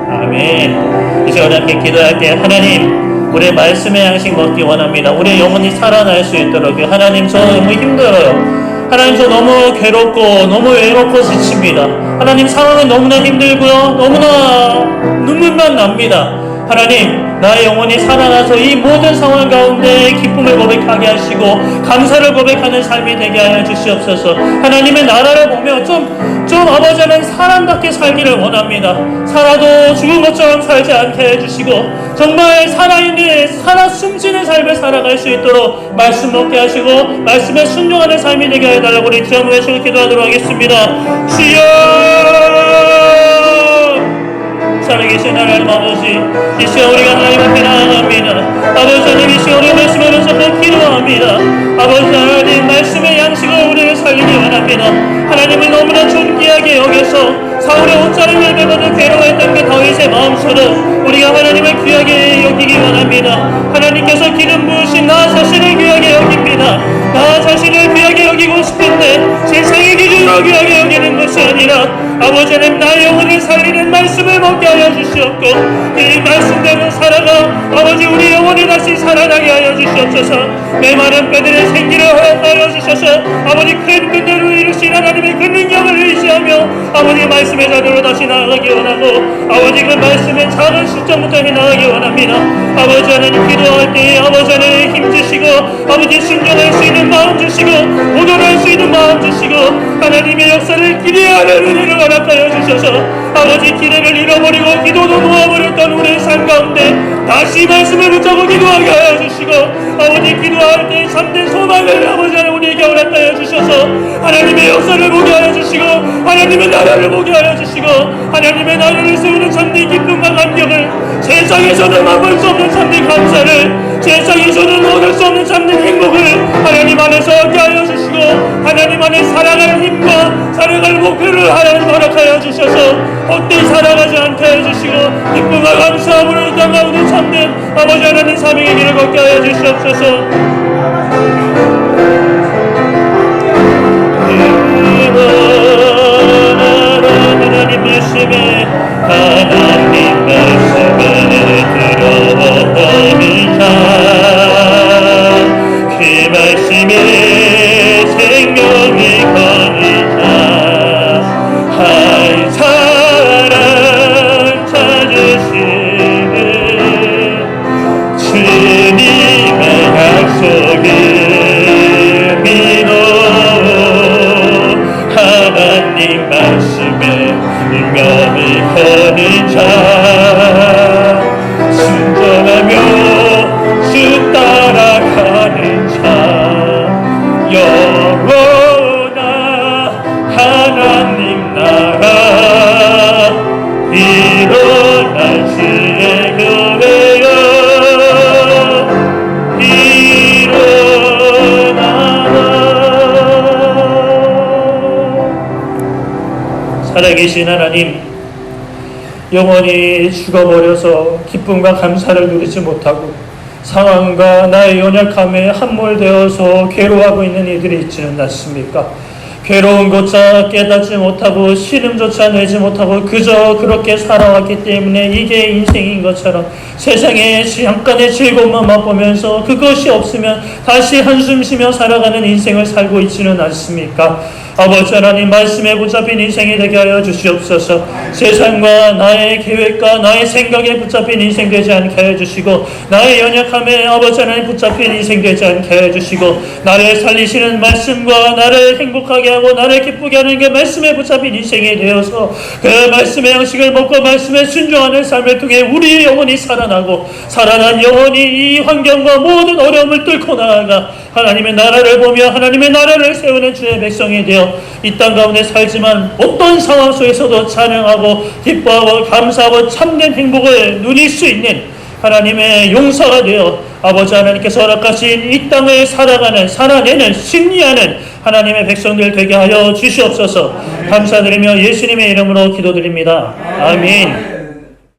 아멘. 이 시간에 함께 기도할게요. 하나님, 우리의 말씀의 양식 먹기 원합니다. 우리의 영혼이 살아날 수 있도록. 하나님, 저 너무 힘들어요. 하나님, 저 너무 괴롭고 너무 외롭고 지칩니다. 하나님, 상황은 너무나 힘들고요, 너무나 눈물만 납니다. 하나님, 나의 영혼이 살아나서 이 모든 상황 가운데 기쁨을 고백하게 하시고 감사를 고백하는 삶이 되게 하여 주시옵소서. 하나님의 나라를 보며 좀 아버지는 사람답게 살기를 원합니다. 살아도 죽은 것처럼 살지 않게 해주시고 정말 살아 숨쉬는 삶을 살아갈 수 있도록 말씀 먹게 하시고 말씀에 순종하는 삶이 되게 해달라고 우리 주여 외치고 기도하도록 하겠습니다. 주여, 살아계신 하나님 아버지, 이 시간 우리가 하나님 앞에 나아갑니다. 아버지 하나님, 이 시간 우리 말씀을 붙잡고 기도합니다. 아버지 하나님, 말씀의 양식으로 우리를 살리기 원합니다. 하나님을 너무나 존귀하게 여겨서 사울의 옷자락을 베고도 괴로워했던 그 다윗의 마음처럼 우리가 하나님을 귀하게 여기기 원합니다. 하나님께서 기름 부으신 나 자신을 귀하게 여깁니다. 나 자신을 귀하게 여기고 싶은데 세상의 기준으로 귀하게 여기는 것이 아니라 아버지 하나님, 나의 영혼을 살리는 말씀을 먹게 하여 주시옵고 이 말씀대로 살아가 아버지 우리 영혼이 다시 살아나게 하여 주시옵소서. 메마른 뼈들의 생기를 허락하여 주셔서 아버지 큰 근대로 이루신 하나님의 그 능력을 의지하며 아버지 말씀의 자리로 다시 나아가기 원하고 아버지 그 말씀의 작은 시점부터 해나가기 원합니다. 아버지 하나님, 기도할 때 아버지 하나님 힘주시고 아버지 순종할 수 있는 마음 주시고 도전할 수 있는 마음 주시고 하나님의 역사를 기대하는 은혜를 허락하여 주셔서 아버지 기대를 잃어버리고 기도도 놓아버렸던 우리의 삶 가운데 다시 말씀을 붙잡고 기도하게 하여 주시고 아버지 기도할 때 참된 소망을 아버지 하나님 우리에게 허락하여 주셔서 하나님의 역사를 보게 하여 주시고 하나님의 나라를 보게 하여 주시고 하나님의 나라를 세우는 참된 기쁨과 감격을 세상에서는 맛볼 수 없는 참된 감사를 세상에서는 얻을 수 없는 참된 행복을 하나님 안에서 얻게 하여 주시고 하나님 안에 살아갈 힘과 살아갈 목표를 하나님 허락하여 주셔서 헛되이 살아가지 않게 해주시고 기쁨과 감사함으로 이 땅 가운데 참된 아버지 하나님 사명의 길을 걷게 하여 주시옵소서. 하나님 말씀에 하나님 말씀에 들어오는 자, 그 말씀에 생명이 거는 자, 한 사람 찾으시는 주님의 약속을 믿어 하나님 말씀에 운명이 거는 자, 순종하며 주 따라가는 자, 영원한 하나님 나라 일어날 주의 교회여 살아계신 하나님, 영원히 죽어버려서 기쁨과 감사를 누리지 못하고 상황과 나의 연약함에 함몰되어서 괴로워하고 있는 이들이 있지는 않습니까? 괴로운 것조차 깨닫지 못하고 신음조차 내지 못하고 그저 그렇게 살아왔기 때문에 이게 인생인 것처럼 세상에 잠깐의 즐거움만 맛보면서 그것이 없으면 다시 한숨 쉬며 살아가는 인생을 살고 있지는 않습니까? 아버지 하나님, 말씀에 붙잡힌 인생이 되게 하여 주시옵소서. 세상과 나의 계획과 나의 생각에 붙잡힌 인생 되지 않게 해주시고 나의 연약함에 아버지 하나님 붙잡힌 인생 되지 않게 해주시고 나를 살리시는 말씀과 나를 행복하게 하고 나를 기쁘게 하는 게 말씀에 붙잡힌 인생이 되어서 그 말씀의 양식을 먹고 말씀에 순종하는 삶을 통해 우리의 영혼이 살아나고 살아난 영혼이 이 환경과 모든 어려움을 뚫고 나아가 하나님의 나라를 보며 하나님의 나라를 세우는 주의 백성이 되어 이 땅 가운데 살지만 어떤 상황 속에서도 찬양하고 기뻐하고 감사하고 참된 행복을 누릴 수 있는 하나님의 용사가 되어 아버지 하나님께서 허락하신 이 땅을 살아가는 살아내는 승리하는 하나님의 백성들 되게 하여 주시옵소서. 감사드리며 예수님의 이름으로 기도드립니다. 아멘.